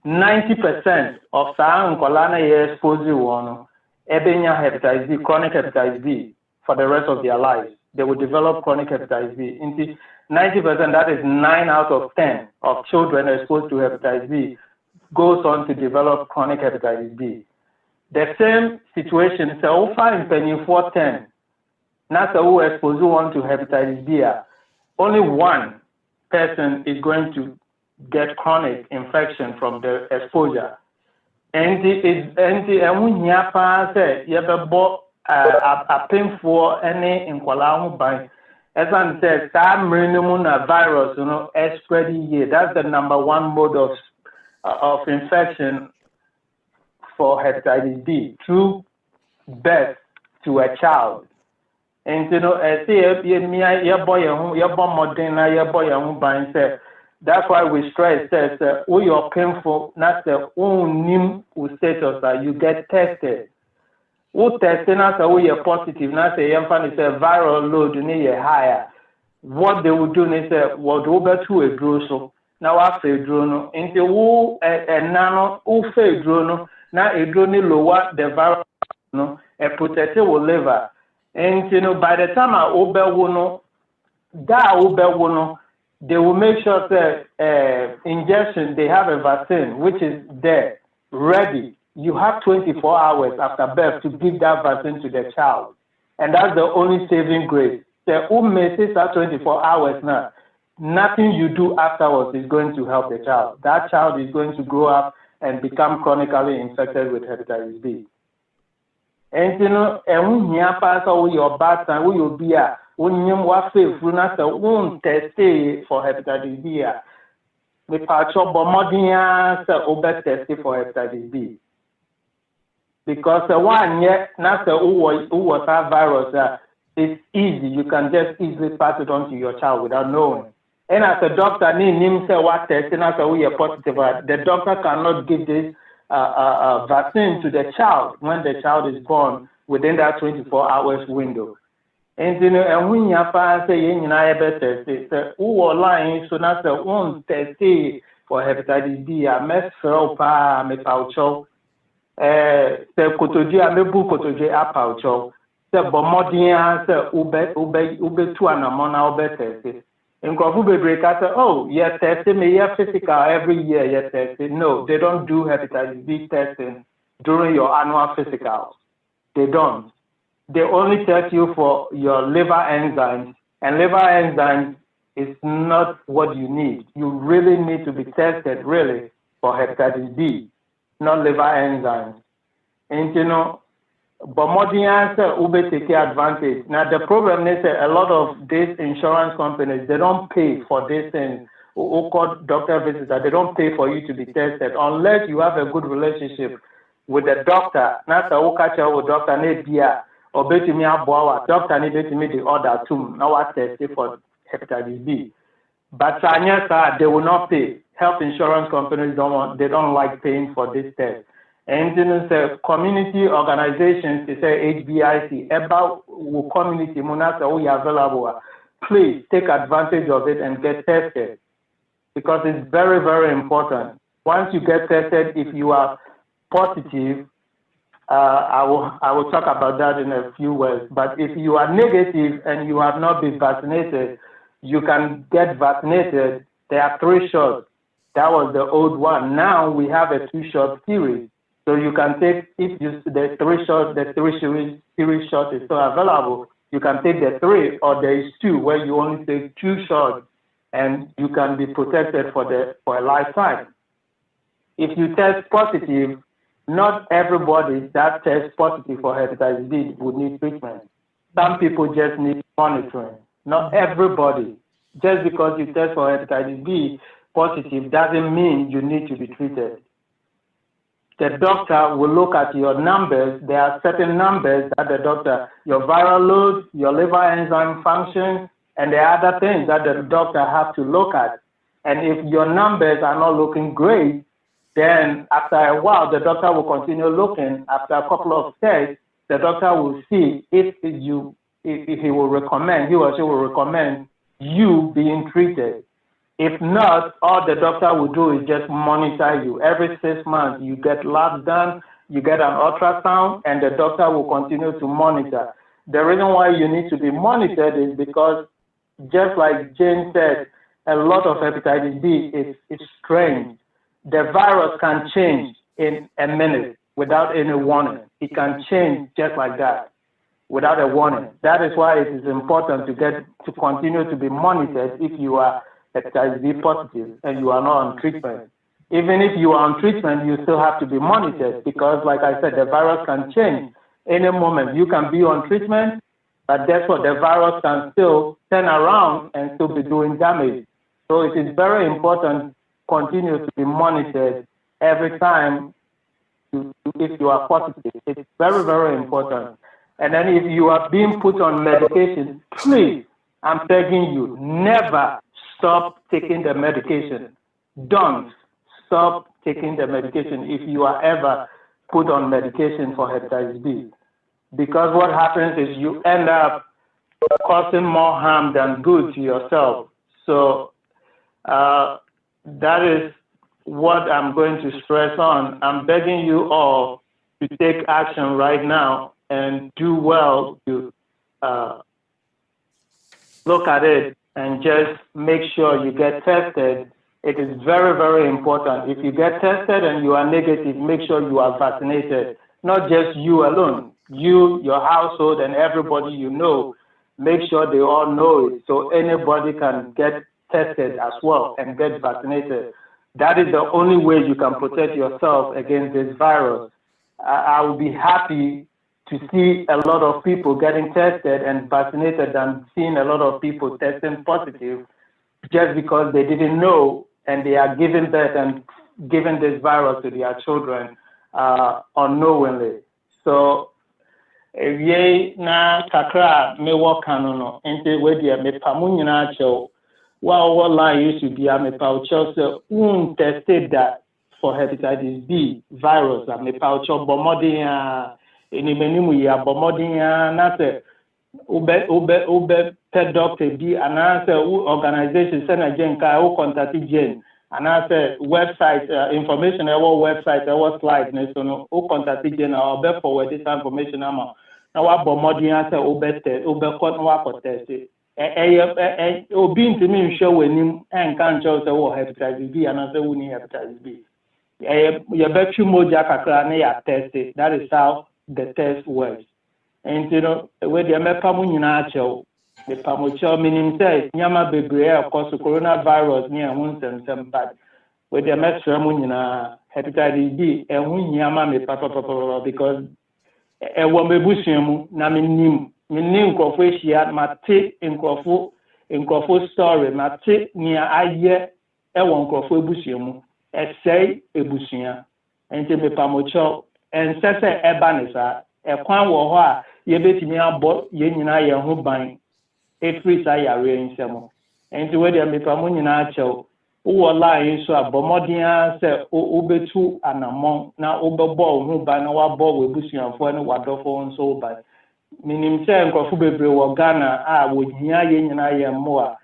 90% of sa nkola na ye expose one ebenya hepatitis B, chronic hepatitis B for the rest of their lives. They will develop chronic hepatitis B. 90%, that is 9 out of 10 of children exposed to hepatitis B goes on to develop chronic hepatitis B. The same situation, so far in penny 410, NASA who exposed one to hepatitis B, only one person is going to get chronic infection from the exposure. And a painful any in Kuala by as I said, virus, spreading here. That's the #1 mode of infection for hepatitis B through birth to a child. And that's why we stress that we are painful, not the own status that you get tested. Who testing us we are positive, not say viral load higher. What they will do is what over to a drone. Now after a drone, into who a nano who fail drone, now a drone lower the viral a protective liver. And by the time I they will make sure that injection they have a vaccine which is there ready. You have 24 hours after birth to give that vaccine to the child. And that's the only saving grace. The who misses that 24 hours now, nothing you do afterwards is going to help the child. That child is going to grow up and become chronically infected with hepatitis B. And and when pass away your bad time, we will be when you are faithful, not the won't test for hepatitis B. We patch up Bomodia, over tested for hepatitis B. Because one yet not who was that virus it's easy. You can just easily pass it on to your child without knowing. And as a doctor, need say what testing as we are positive. The doctor cannot give this vaccine to the child when the child is born within that 24 hours window. And and when you pass say you test who are lying so not the one test for hepatitis B, I met Feropa, me paucho, the Kotoji, me bu Kotoji a paucho, the Bomodia, the Ube to an amona ube test. In Kofu break, I said, oh, yes, testing me, yes, physical every year, yes, testing. No, they don't do hepatitis B testing during your annual physicals. They don't. They only test you for your liver enzymes, and liver enzymes is not what you need. You really need to be tested, really, for hepatitis B, not liver enzymes. And you know, but more than answer, Ube take advantage. Now the problem is that a lot of these insurance companies, they don't pay for this thing. Who call doctor visits that they don't pay for you to be tested unless you have a good relationship with the doctor. Not the who catch with Doctor Nebia or betimi aboa. Doctor need betimi the order too. Now I test for hepatitis B. But they will not pay. Health insurance companies don't like paying for this test. And then the community organizations, they say HBIC, about community, Munasa, we are available. Please take advantage of it and get tested because it's very, very important. Once you get tested, if you are positive, I will talk about that in a few words. But if you are negative and you have not been vaccinated, you can get vaccinated. There are 3 shots. That was the old one. Now we have a 2-shot series. So you can take, if the 3 shots, the 3 series shot is still available, you can take the 3, or there is 2 where you only take 2 shots and you can be protected for a lifetime. If you test positive, not everybody that tests positive for hepatitis B would need treatment. Some people just need monitoring. Not everybody. Just because you test for hepatitis B positive doesn't mean you need to be treated. The doctor will look at your numbers. There are certain numbers that the doctor, your viral load, your liver enzyme function, and the other things that the doctor has to look at. And if your numbers are not looking great, then after a while, the doctor will continue looking. After a couple of tests, the doctor will see if he will recommend, he or she will recommend you being treated. If not, all the doctor will do is just monitor you. Every 6 months, you get labs done, you get an ultrasound, and the doctor will continue to monitor. The reason why you need to be monitored is because, just like Jane said, a lot of hepatitis B is strange. The virus can change in a minute without any warning. It can change just like that without a warning. That is why it is important to continue to be monitored if you are hepatitis B positive and you are not on treatment. Even if you are on treatment, you still have to be monitored because, like I said, the virus can change any moment. You can be on treatment, but therefore the virus can still turn around and still be doing damage. So it is very important to continue to be monitored every time if you are positive. It's very, very important. And then if you are being put on medication, please, I'm begging you, never stop taking the medication. Don't stop taking the medication if you are ever put on medication for hepatitis B. Because what happens is you end up causing more harm than good to yourself. So that is what I'm going to stress on. I'm begging you all to take action right now and do well to look at it and just make sure you get tested. It is very, very important. If you get tested and you are negative, make sure you are vaccinated. Not just you alone. You, your household, and everybody you know, make sure they all know it so anybody can get tested as well and get vaccinated. That is the only way you can protect yourself against this virus. I will be happy to see a lot of people getting tested and vaccinated than seeing a lot of people testing positive just because they didn't know and they are giving birth and giving this virus to their children unknowingly. So, na kakra me wakano no ente wedia me pamu nyina acho wa line used to be me paucho so tested that for hepatitis B virus me paucho bomodin inimenimu ya bomodin na se ube pe doctor bi anase organization sena jenka o contact gen and I said website information our website our slide so no o contact again or be forward this information ama na wa bo modern answer o be ko no wa ko test obi ntimi nhwe w'anim enka ncho say wo hepatitis B and say we need hepatitis B your battery moja kakra na ya test it. That is how the test works. And you know where the mepa mu nyina achew the pamocho meaning say nyama bebre of course coronavirus ni ehun sem bad where the mesra mu nyina hepatitis B ehun nyama me papa because ewo mebusuan mu na menim nkrofo ehia mate nkrofo story mate ni aye ewo nkrofo ebusuan mu esei ebusuan ente me pamocho ensese ebanisa ekwan wo ho a yebetimi abo ye nyina ye ho ban efiri sa yare nsemo ente we de me pamo nyina achew wo line so abomodia se obetu anamon na obebo ho ban na wabo webusuanfo ne wadofo nso ban minim se nkrofo bebre wo Ghana a wo nyia ye nyina ye mo a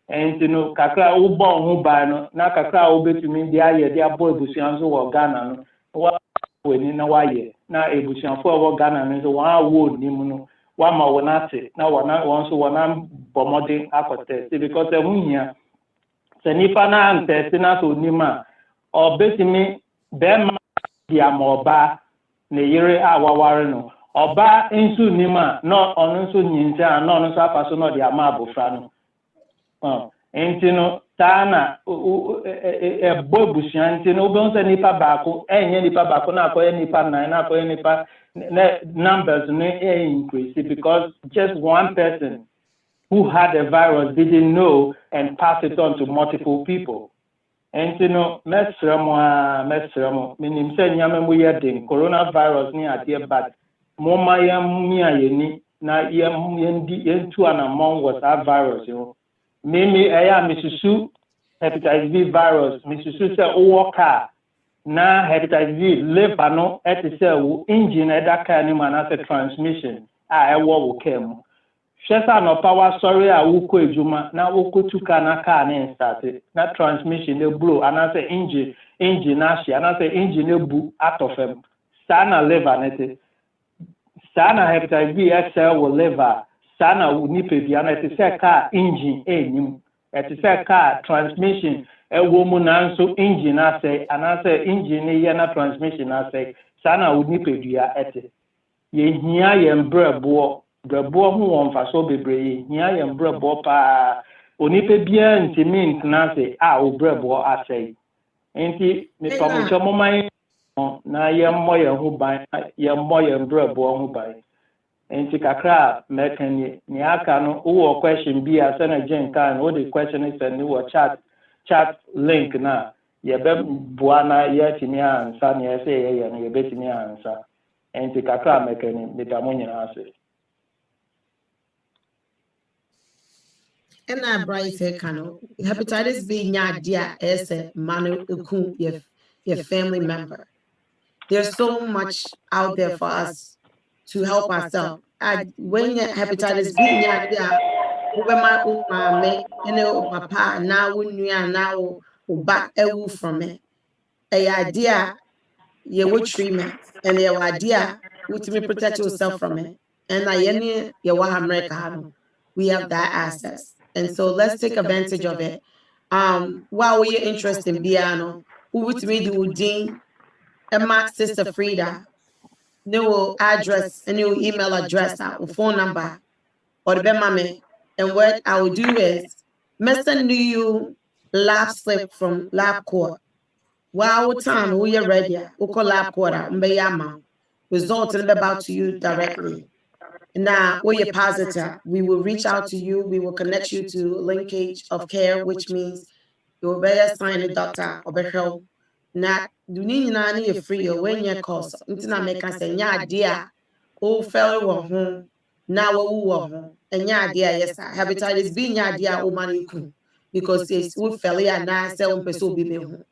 ente no kakra ubo ho ban no na kakra obetumi dia ye dia abo ebusuanso wo Ghana no wa weni na waye na ebusuanfo wo Ghana no so wa wo nim no wa ma wona te na wona won so wona bomode akote because ehunya se nipa na ante na so nima obetimi be ma dia moba ne yire awaware no oba nsu nima no onu nso nyinja no onu nso apaso no dia ma abofra no entino tana bobusian entino ubonse nipa baako enye nipa baako na akoye nipa 9 na akoye nipa numbers no increase because just one person who had the virus didn't know and pass it on to multiple people. Entino mesremo minim se nyame mu yedin coronavirus ni ade bad moma yam mi ayeni na yentu anamon was that virus you mimi eya misusu hepatitis B virus misusu se owoka na hepatitis B liver no etise wo engine edaka ni manase transmission a ewo wo kem shesa no power sorry a wo ko ejuma na wo ko tuka na car na start na transmission e blow anase engine na shi anase engine e bu atofem sana liver nete sana hepatitis B excel wo liver sana nipe bia na etise car engine enyim etise car transmission ewo mu na nso engine asay anase engine ye na transmission asay sana nipe bia ete ye hia ye mbrebo hu won faso bebre hia ye mbrebo pa onipe bia ntimi ntna say a obrebo asay enti me pamocho moman na ye moye hu ban ye moye mbrebo hu ban enti kakra mekani ni aka no wo question bi asa na gen kan wo the question is ni wo chat link na ye be buana ye timi ansa ni ese ye no ye betimi ansa enti kakra mekani me damo nyina ase ena bright kano hepatitis B nya dia ese manu eku your family member. There's so much out there for us to help ourselves. When hepatitis B nya dia ubema umame ene papa na wunua na uba ewu from it. A idea ye would treatment and your idea would me protect yourself from it. And I America we have that access. And so let's take advantage of it. While we're interested in Biano, who would me do Dean and my sister Frida, new address, a new email address, or phone number, or the mame. And what I will do is send you lab slip from lab court. While time we are ready, we call lab court mbeyama. Results will be about to you directly. Now, we are positive. We will reach out to you. We will connect you to linkage of care, which means you will be assigned a doctor or be help. Now, you need a free or when you call. Until make us say, yeah, dear, oh, fellow home. Now, home. And yeah, dear, yes, hepatitis B, yeah, dear, oh, man, because it's who fell and now 7% be home.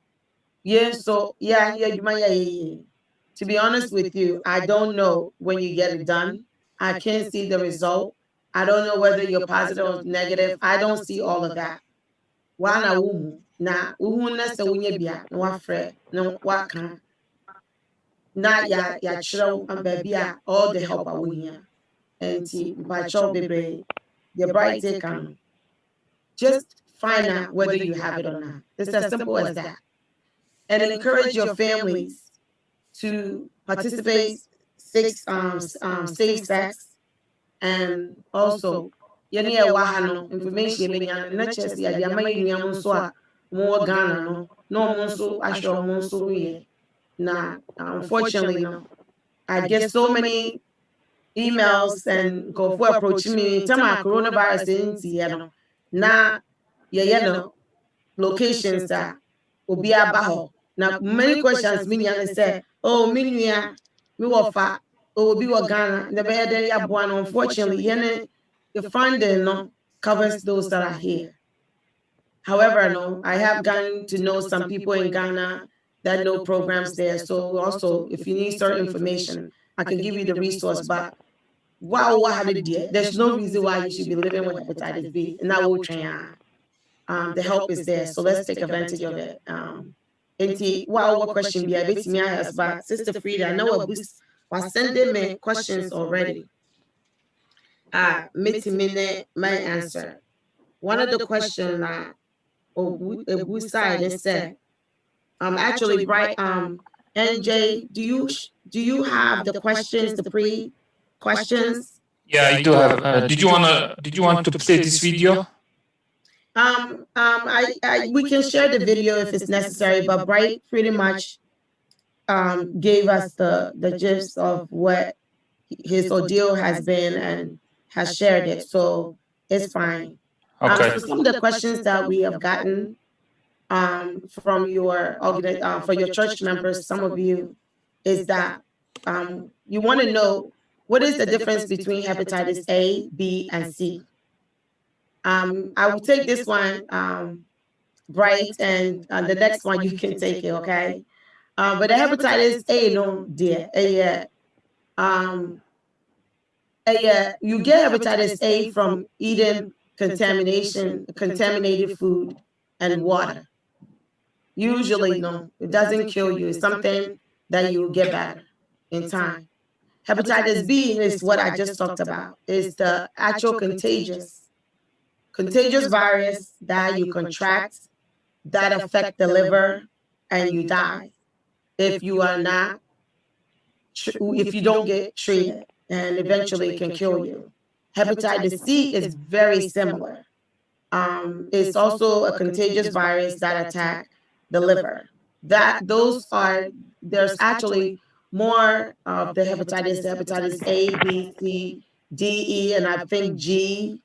Yes, so yeah, you might. To be honest with you, I don't know when you get it done. I can't see the result. I don't know whether you're positive or negative. I don't see all of that. na uhuna se unye bia na wafre na waka na ya chiro ambia all the help awunia enti mpacho bebre the bright take can just find out whether you have it or not. It's as simple as that. And encourage your families to participate safe sex, and also yani wahano information not just ya yamai nyamu so a mo Ghana no mo so asho mo so ye na unfortunately no I get so many emails and go for approaching me tell my coronavirus in na no locations that will be about. Now, many questions mean and say, oh, Minya, me wafa, oh, be wa Ghana, the bed ya buan. Unfortunately, the funding no covers those that are here. However, no, I have gotten to know some people in Ghana that know programs there. So also, if you need certain information, I can give you the resource. But wow, there's no reason why you should be living with hepatitis B, and that will train. The help is there, so let's take advantage of it. What question be? I bet me I ask, but Sister Frida, I know a boost was sending me questions already. Minute my answer. One of the questions a boost side is said, actually right NJ, do you have the questions, the pre questions? Yeah, I do have. Did you want to play this video? We can share the video if it's necessary, but Bright pretty much gave us the gist of what his ordeal has been and has shared it, so it's fine. Okay. So some of the questions that we have gotten from your for your church members, some of you, is that you want to know what is the difference between hepatitis A, B, and C. I will take this one, Bright, and the next one you can take it, okay? But the hepatitis A, no, dear, you get hepatitis A from eating contaminated food and water. Usually, no, it doesn't kill you. It's something that you get better in time. Hepatitis B is what I just talked about. It's the actual contagious virus that you contract that affect the liver and you die if you are not, if you don't get treated, and eventually it can kill you. Hepatitis C is very similar. It's also a contagious virus that attack the liver. There's actually more of the hepatitis A, B, C, D, E, and I think G,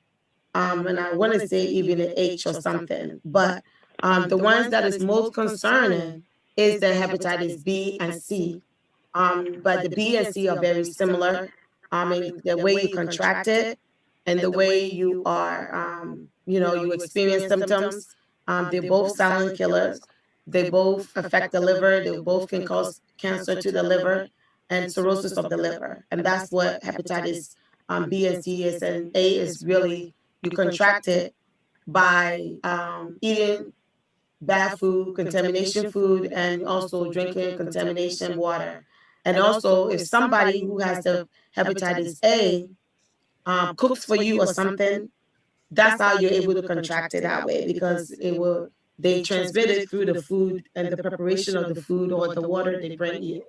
and I want to say even an H or something. But the ones that is most concerning is the hepatitis B and C. But the B and C are very similar. The way you contract it and the way you are, you experience symptoms. They're both silent killers. They both affect the liver. They both can cause cancer to the liver and cirrhosis of the liver. And that's what hepatitis B and C is. And A is really, you contract it by eating bad food, contamination food, and also drinking contamination water. And also, if somebody who has the hepatitis A cooks for you or something, that's how you're able to contract it that way, because they transmit it through the food and the preparation of the food or the water they bring you.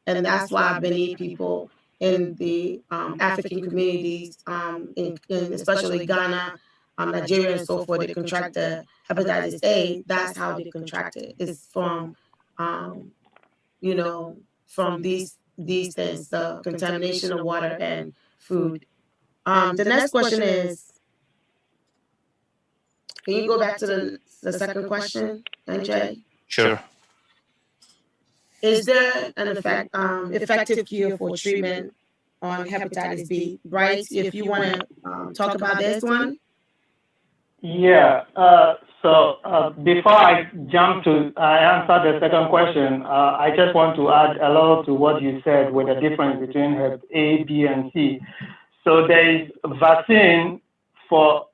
And that's why many people in the African communities, in especially Ghana, Nigeria, and so forth, they contract the hepatitis A. That's how they contract it. It's from, from these things, the contamination of water and food. The next question is, can you go back to the second question, NJ? Sure. Is there an effective cure for treatment on hepatitis B? Bryce, if you want to talk about this one. Yeah. So before I jump to answer the second question, I just want to add a lot to what you said with the difference between Hep A, B, and C. So there is vaccine for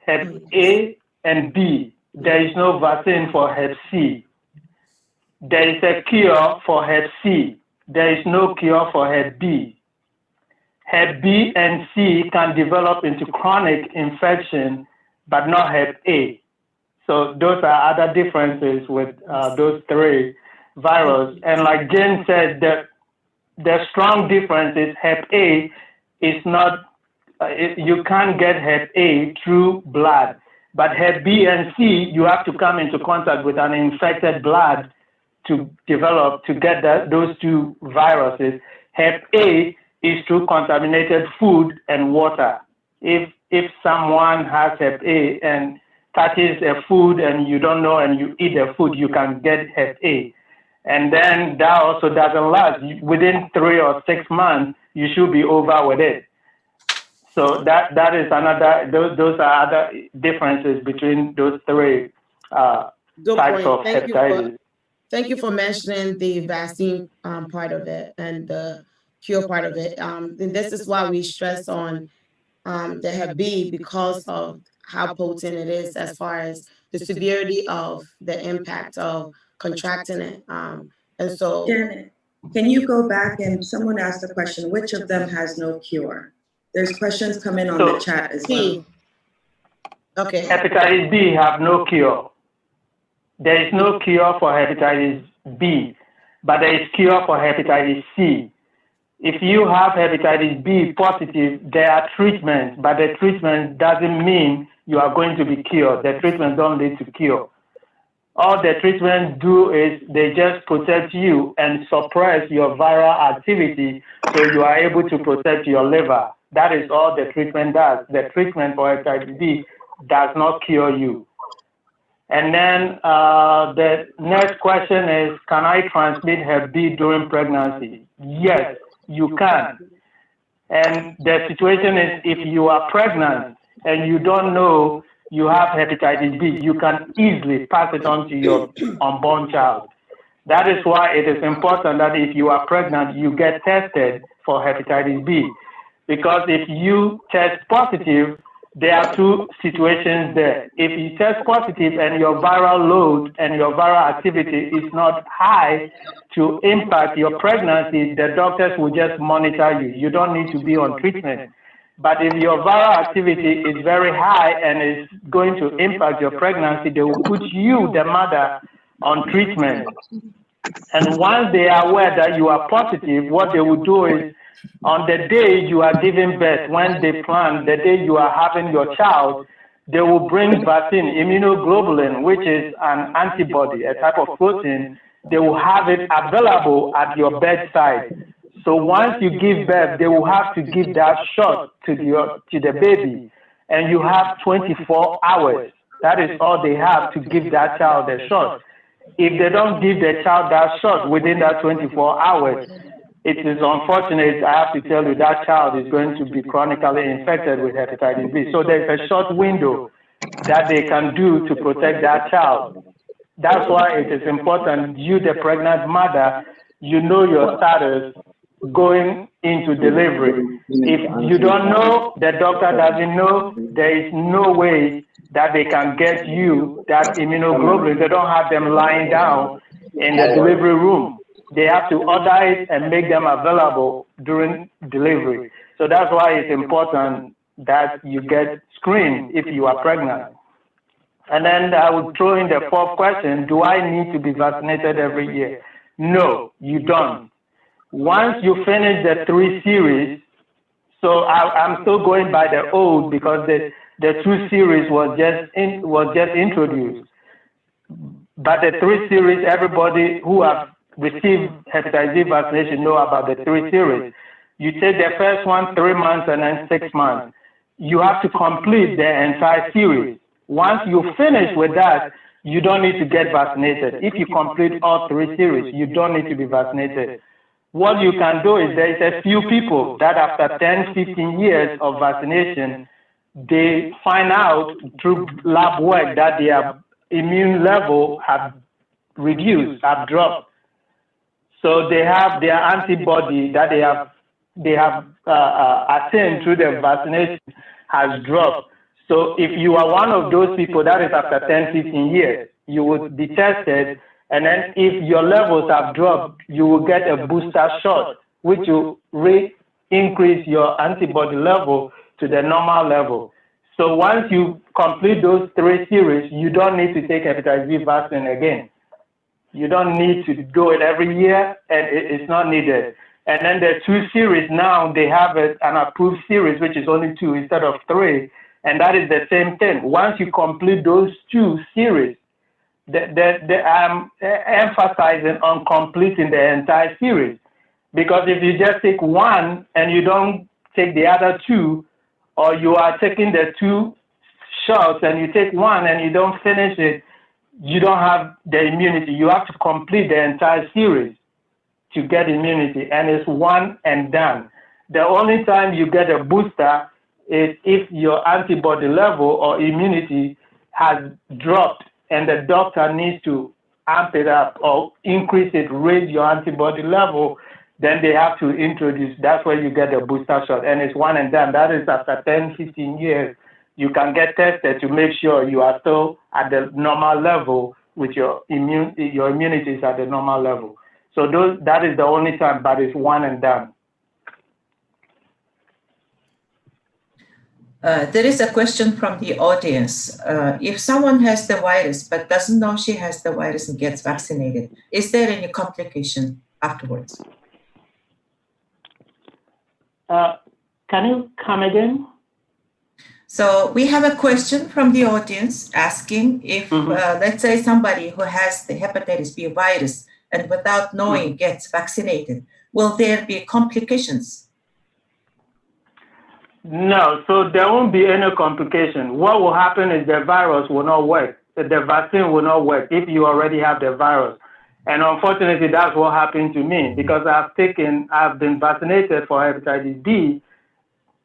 Hep A and B. there is no vaccine for Hep C. There is a cure for Hep C. There is no cure for Hep B. Hep B and C can develop into chronic infection, but not Hep A. So those are other differences with those three viruses. And like Jane said, the strong difference is Hep A is not, you can't get Hep A through blood. But Hep B and C, you have to come into contact with an infected blood to develop, to get those two viruses. Hep A is through contaminated food and water. If someone has Hep A and touches a food and you don't know and you eat the food, you can get Hep A. And then that also doesn't last. Within 3 or 6 months, you should be over with it. So that is another, those are other differences between those three types of hepatitis. Thank you for mentioning the vaccine part of it and the cure part of it. And this is why we stress on the Hep B, because of how potent it is as far as the severity of the impact of contracting it. And so, Janet, can you go back and someone asked the question, which of them has no cure? There's questions coming on the chat as well. Okay. Hepatitis B have no cure. There is no cure for hepatitis B, but there is cure for hepatitis C. If you have hepatitis B positive, there are treatments, but the treatment doesn't mean you are going to be cured. The treatments don't lead to cure. All the treatments do is they just protect you and suppress your viral activity so you are able to protect your liver. That is all the treatment does. The treatment for hepatitis B does not cure you. And then the next question is, can I transmit Hep B during pregnancy? Yes, you can. And the situation is, if you are pregnant and you don't know you have hepatitis B, you can easily pass it on to your unborn child. That is why it is important that if you are pregnant, you get tested for hepatitis B. Because if you test positive, there are two situations there. If you test positive and your viral load and your viral activity is not high to impact your pregnancy, the doctors will just monitor you. You don't need to be on treatment. But if your viral activity is very high and is going to impact your pregnancy, they will put you, the mother, on treatment. And once they are aware that you are positive, what they will do is, on the day you are giving birth, when they plan, the day you are having your child, they will bring vaccine, immunoglobulin, which is an antibody, a type of protein. They will have it available at your bedside. So once you give birth, they will have to give that shot to the baby, and you have 24 hours. That is all they have to give that child a shot. If they don't give the child that shot within that 24 hours, it is unfortunate, I have to tell you, that child is going to be chronically infected with hepatitis B. So there's a short window that they can do to protect that child. That's why it is important, you, the pregnant mother, you know your status going into delivery. If you don't know, the doctor doesn't know, there is no way that they can get you that immunoglobulin. They don't have them lying down in the delivery room. They have to order it and make them available during delivery. So that's why it's important that you get screened if you are pregnant. And then I would throw in the fourth question, do I need to be vaccinated every year? No, you don't. Once you finish the 3 series, so I'm still going by the old because the 2 series was just introduced. But the 3 series, everybody who have received hepatitis B vaccination know about the 3 series. You take the first one 3 months and then 6 months. You have to complete the entire series. Once you finish with that, you don't need to get vaccinated. If you complete all 3 series, you don't need to be vaccinated. What you can do is there is a few people that after 10, 15 years of vaccination, they find out through lab work that their immune level have reduced, have dropped. So they have their antibody that they have attained through the vaccination has dropped. So if you are one of those people, that is after 10, 15 years, you would be tested. And then if your levels have dropped, you will get a booster shot, which will increase your antibody level to the normal level. So once you complete those 3 series, you don't need to take hepatitis B vaccine again. You don't need to do it every year, and it's not needed. And then the 2 series now, they have an approved series, which is only 2 instead of 3. And that is the same thing. Once you complete those 2 series, I'm emphasizing on completing the entire series. Because if you just take 1 and you don't take the other 2, or you are taking the 2 shots and you take 1 and you don't finish it, you don't have the immunity. You have to complete the entire series to get immunity, and it's 1 and done. The only time you get a booster is if your antibody level or immunity has dropped and the doctor needs to amp it up or increase it, raise your antibody level, then they have to introduce, that's where you get a booster shot, and it's 1 and done. That is after 10, 15 years. You can get tested to make sure you are still at the normal level with your immunity is at the normal level. So that is the only time, but it's 1 and done. There is a question from the audience. If someone has the virus but doesn't know she has the virus and gets vaccinated, is there any complication afterwards? Can you come again? So we have a question from the audience asking if, let's say, somebody who has the hepatitis B virus and without knowing gets vaccinated, will there be complications? No, so there won't be any complication. What will happen is the virus will not work. The vaccine will not work if you already have the virus. And unfortunately, that's what happened to me because I've been vaccinated for hepatitis B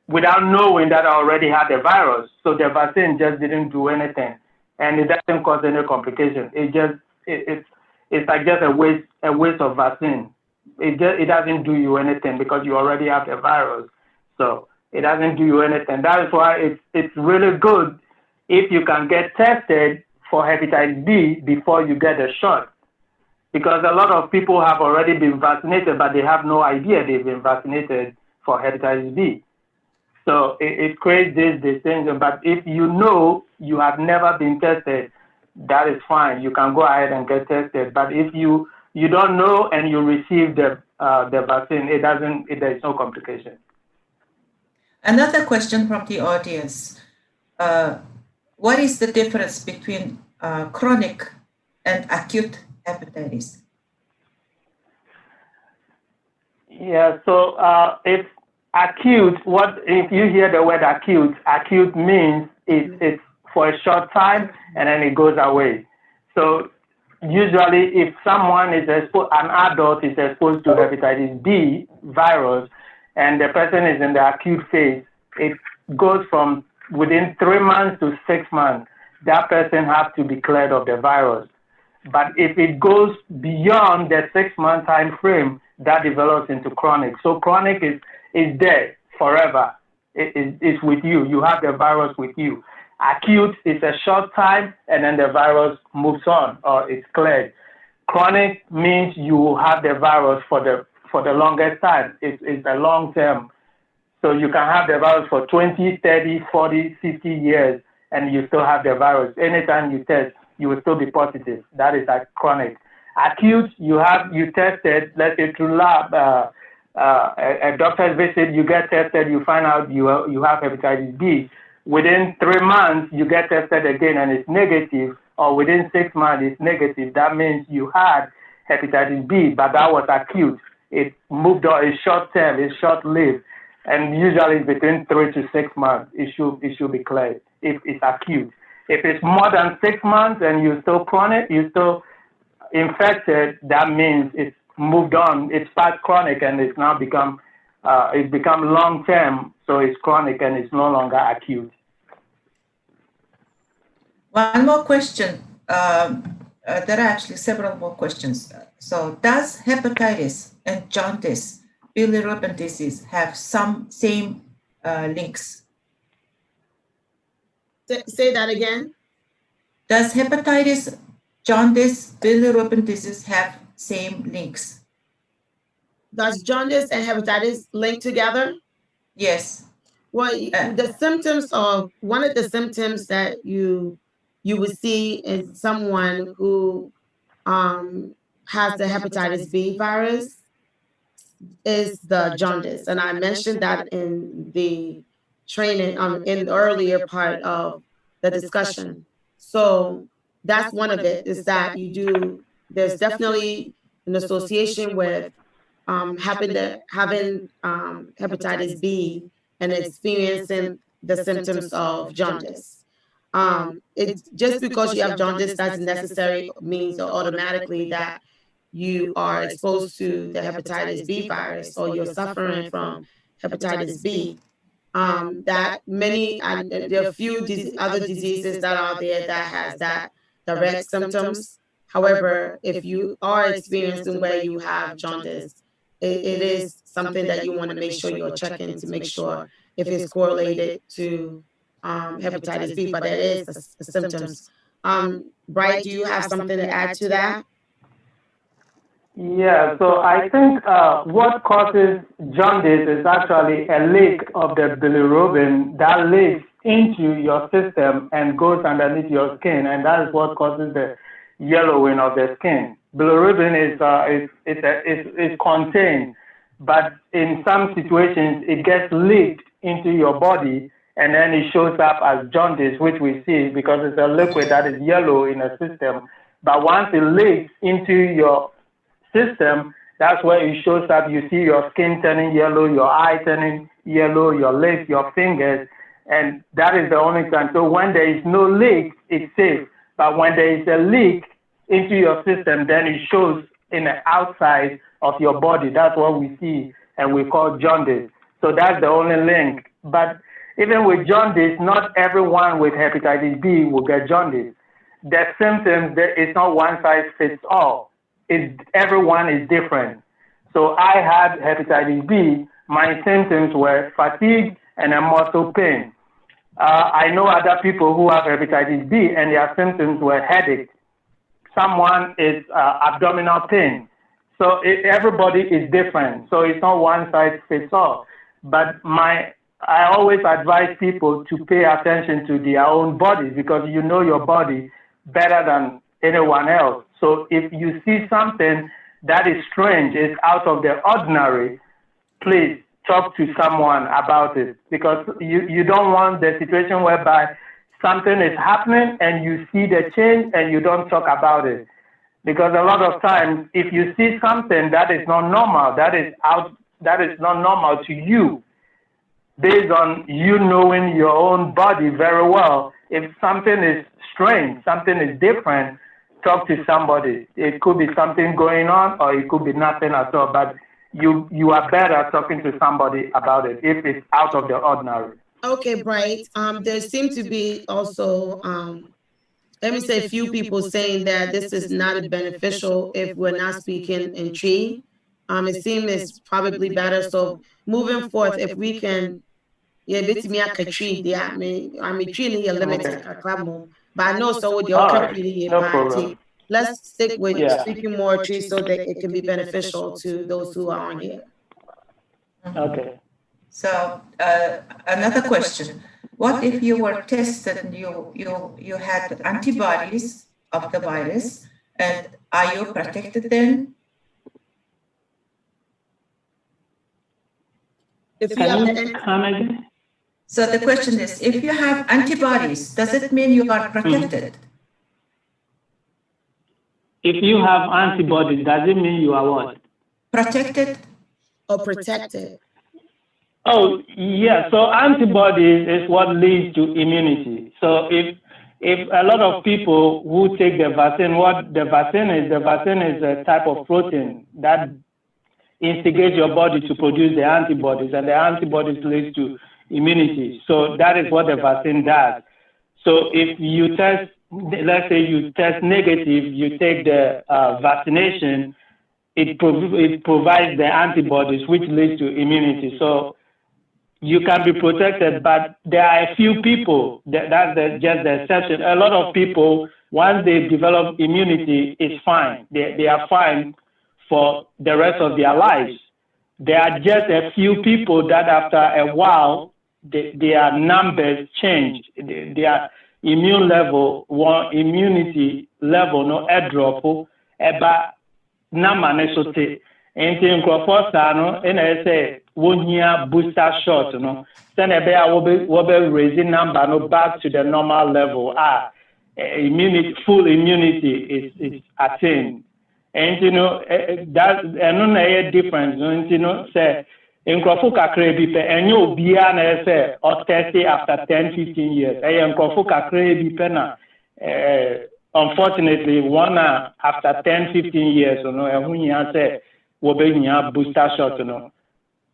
without knowing that I already had the virus. So the vaccine just didn't do anything, and it doesn't cause any complication. It's like just a waste of vaccine. It doesn't do you anything because you already have the virus. So it doesn't do you anything. That is why it's really good if you can get tested for hepatitis B before you get a shot. Because a lot of people have already been vaccinated, but they have no idea they've been vaccinated for hepatitis B. So it creates this distinction. But if you know you have never been tested, that is fine. You can go ahead and get tested. But if you don't know and you receive the vaccine, there is no complication. Another question from the audience. What is the difference between chronic and acute hepatitis? Yeah, so if acute, if you hear the word acute means it's for a short time and then it goes away. So usually if someone is exposed, an adult is exposed to hepatitis B virus and the person is in the acute phase, it goes from within 3 months to 6 months. That person has to be cleared of the virus. But if it goes beyond the 6-month time frame, that develops into chronic. So chronic is there forever. It's with you. You have the virus with you. Acute is a short time, and then the virus moves on or it's cleared. Chronic means you will have the virus for the longest time. It's a long term. So you can have the virus for 20, 30, 40, 50 years, and you still have the virus. Anytime you test, you will still be positive. That is like chronic. Acute, you tested, let's say through lab, a doctor's visit, you get tested, you find out you have hepatitis B. Within 3 months, you get tested again and it's negative, or within 6 months, it's negative. That means you had hepatitis B, but that was acute. It moved on, it's short term, it's short lived, and usually between 3 to 6 months, it should be cleared if it's acute. If it's more than 6 months and you're still chronic, you're still infected, that means it's moved on. It's past chronic and it's now become long term, so it's chronic and it's no longer acute. One more question. There are actually several more questions. So, does hepatitis and jaundice, bilirubin disease, have some same links? Say that again. Does hepatitis, jaundice, bilirubin disease have same links? Does jaundice and hepatitis link together? Yes. Well, the symptoms of one of the symptoms that you would see in someone who has the hepatitis B virus is the jaundice, and I mentioned that in the training in the earlier part of the discussion. So that's one of it, is that there's definitely an association with having hepatitis B and experiencing the symptoms of jaundice. It's just because you have jaundice doesn't necessarily means automatically that you are exposed to the hepatitis B virus or you're suffering from hepatitis B. That many, and there are a few other diseases that are there that has that direct symptoms. However, if you are experiencing where you have jaundice, it is something that you want to make sure you're checking to make sure if it's correlated to hepatitis B, but it is the symptoms. Bright, do you have something to add to that? Yeah, so I think what causes jaundice is actually a leak of the bilirubin that leaks into your system and goes underneath your skin, and that is what causes the yellowing of the skin. Bilirubin is contained, but in some situations it gets leaked into your body, and then it shows up as jaundice, which we see because it's a liquid that is yellow in a system. But once it leaks into your system, that's where it shows up. You see your skin turning yellow, your eye turning yellow, your lips, your fingers, and that is the only time. So when there is no leak, it's safe. But when there is a leak into your system, then it shows in the outside of your body. That's what we see and we call jaundice. So that's the only link. But even with jaundice, not everyone with hepatitis B will get jaundice. The symptoms, it's not one size fits all. Everyone is different. So I had hepatitis B. My symptoms were fatigue and a muscle pain. I know other people who have hepatitis B and their symptoms were headache. Someone is abdominal pain. So everybody is different. So it's not one size fits all. But I always advise people to pay attention to their own bodies because you know your body better than anyone else. So if you see something that is strange, is out of the ordinary, please talk to someone about it because you don't want the situation whereby something is happening and you see the change and you don't talk about it. Because a lot of times, if you see something that is not normal, that is not normal to you, based on you knowing your own body very well, if something is strange, something is different, talk to somebody. It could be something going on or it could be nothing at all, but you are better talking to somebody about it if it's out of the ordinary. Okay, Bright. There seem to be also, let me say, a few people saying that this is not beneficial if we're not speaking in tree. It seems it's probably better. So moving forth, if we can, yeah, bit me a tree, yeah, I'm tree limited, but I know so with your company, let's stick with speaking more tree so that it can be beneficial to those who are on here. Okay. So another question: what if you were tested and you had antibodies of the virus, and are you protected then? If you have So the question is, if you have antibodies, does it mean you are protected? If you have antibodies, does it mean you are what? Protected? Or protected? Oh, yeah. So antibodies is what leads to immunity. So if a lot of people who take the vaccine, what the vaccine is a type of protein that instigates your body to produce the antibodies, and the antibodies lead to immunity. So that is what the vaccine does. So if you test, let's say you test negative, you take the vaccination, it provides the antibodies which leads to immunity. So you can be protected, but there are a few people, that's just the exception. A lot of people, once they develop immunity, it's fine. They are fine for the rest of their lives. There are just a few people that after a while, their numbers change. Their immunity level, no drop, eba namanesote. And in Crawford, and I say, 1 year booster shot, no, then a bear will be raising number no back to the normal level. Full immunity is attained. And that another difference, say, in Crawford, and you'll be an say, or tested after 10, 15 years. And Crawford, unfortunately, one after 10, 15 years, and when you say, will be booster shot, and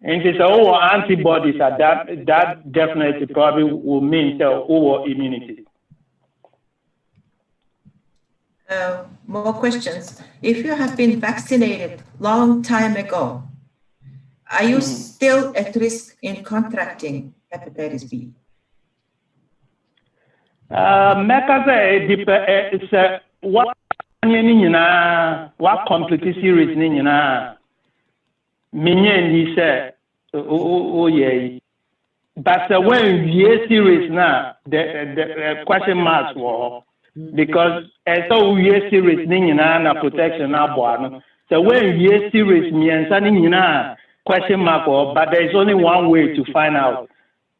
they say, antibodies are that definitely probably will mean immunity. More questions. If you have been vaccinated long time ago, are you still at risk in contracting hepatitis B? What complete series Minyan said, oh yeah. But when we series now, the question marks were because as we series na protection na so when we series means question mark, but there is only one way to find out.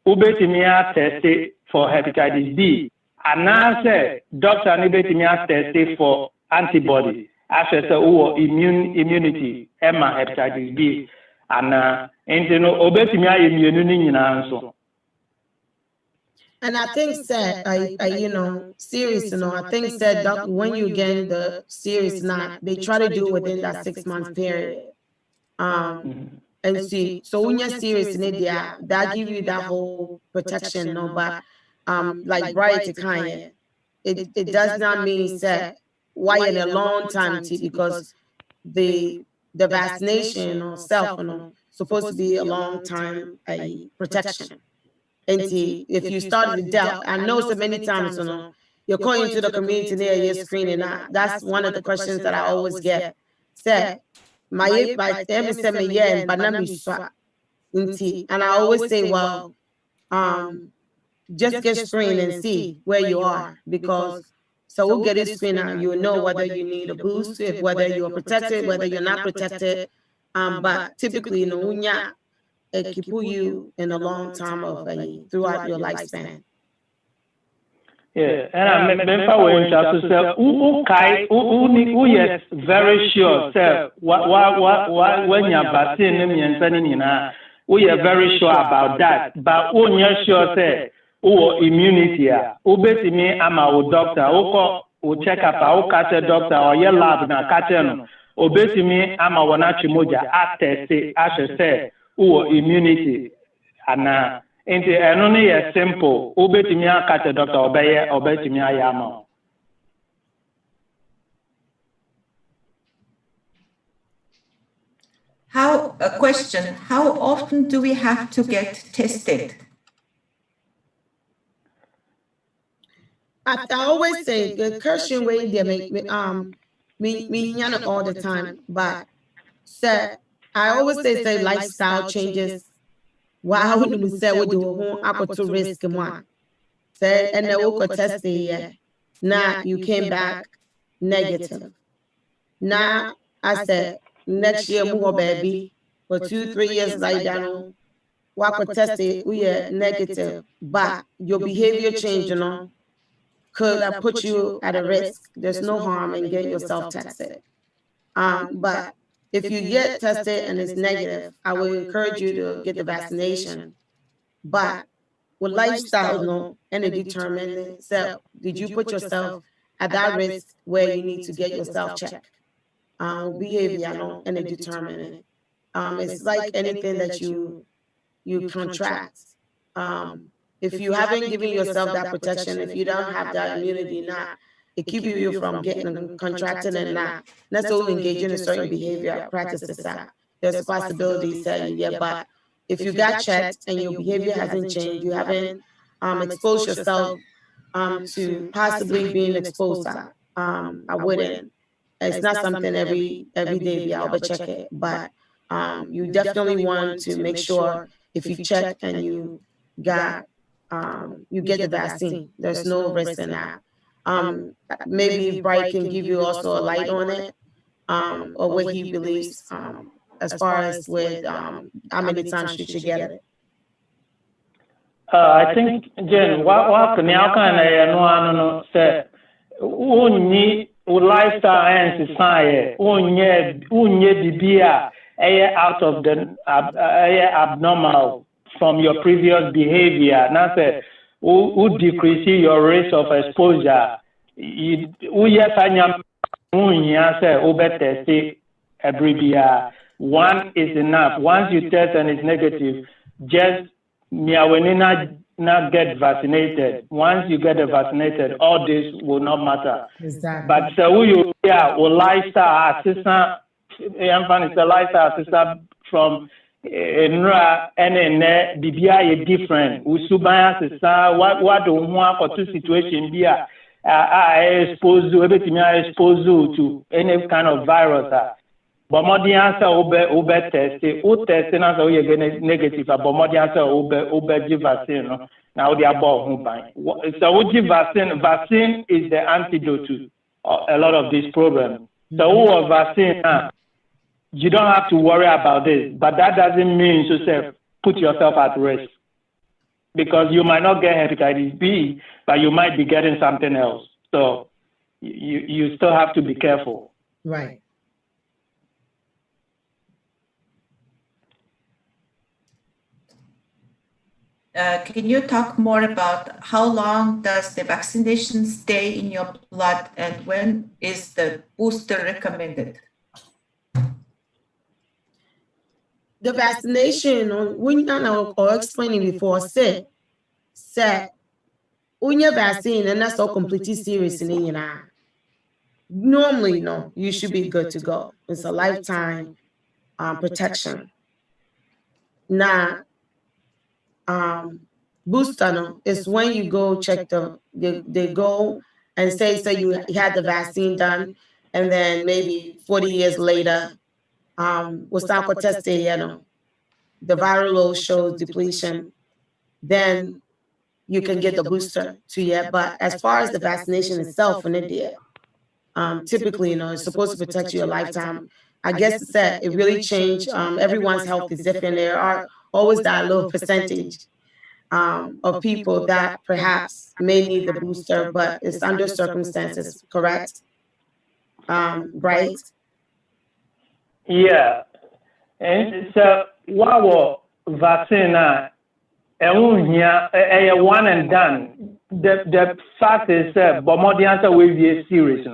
Ubetimia tested for hepatitis B, and now say doctor ubetimia tested for antibody. After immunity, Emma hepatitis B, and obetimia immune. And I think that series, I think that when you get the series now, they try to do within that 6-month period. And see, so when you're serious in India, that give you that whole protection, but like prior to GHANAIAN, it does not mean that why in a long time because the vaccination or self supposed to be a long time protection. And if you start with doubt, I know so many times you're calling to the community there, you're screening. That's one of the questions that I always get. Said my and I always say, well, just get screened and see where you are, because so we'll get it screened and you'll know whether you need a boost, whether you're protected, whether you're not protected. But typically, it can put you in a long time of throughout your lifespan. Yeah, and I remember who is very sure, sir, when you're vaccinated, we are very sure about that. But when you're sure, sir, immunity, obey me, I'm a doctor, who check up our catch a doctor or your lab na catch obey me, I'm a one moja, after say, immunity, and only a simple, obey me, I catch a doctor, obey me, I am. Question, how often do we have to get tested? I always say the Christian way they make me all the time, but I always say lifestyle changes. Wow, we say we do to risk one. Say and then we could test it. Now you came back negative. Now I said next year more baby, for 2-3 years later, we could test it. We are negative, but your behavior change, could put you at a risk. There's no harm in getting yourself tested. But if you get tested and it's negative, I would encourage you to get the vaccination. But with lifestyle, and it determine so did you put yourself at that risk where you need to get yourself checked? Behavior, and it determine it. It's like anything that you contract. If you haven't given yourself that protection, if you don't have that immunity now, it keeps you from getting contracted and not necessarily engaging in certain behavior practices. There's possibilities that you get, but if you got checked and your behavior hasn't changed, you haven't exposed yourself to possibly being exposed. I wouldn't. It's not something every day be out, but check it. But you definitely want to make sure if you check and you got you get the vaccine. There's no risk in that. Maybe Bright can give you also a light on it, or what he believes as far as with how many times you should get it. I think, Jen, what can you no say? Unni lifestyle and society, unye dibia, out of the abnormal from your previous behavior. Now say, who decrease your risk of exposure. One is enough. Once you test and it's negative, just not get vaccinated. Once you get vaccinated, all this will not matter. Exactly. But so you lifestyle assistant, the lifestyle assistant from NRA and BBI is different. Usubaya assistant, what do you want for two situations be exposed to any kind of virus. But more the answer ube test. Testing as you get negative. But more the answer ube vaccine. Now they are about so vaccine is the antidote to a lot of these problems. So vaccine, you don't have to worry about this. But that doesn't mean to say put yourself at risk, because you might not get hepatitis B, but you might be getting something else. So you still have to be careful. Right. Can you talk more about how long does the vaccination stay in your blood and when is the booster recommended? The vaccination, when or explaining before, said, when your vaccine and that's all completely serious in the normally, no, you should be good to go. It's a lifetime protection. Now, booster no, is when you go check they go and say you had the vaccine done, and then maybe 40 years later, was not tested, the viral load shows depletion, then you can get the booster to you. But as far as the vaccination itself in India, typically, it's supposed to protect you a lifetime. I guess it's that it really changed. Everyone's health is different. There are always that low percentage of people that perhaps may need the booster, but it's under circumstances, correct? Right? Yeah. And so, what vaccine one and done. The fact is, but more the answer will be serious,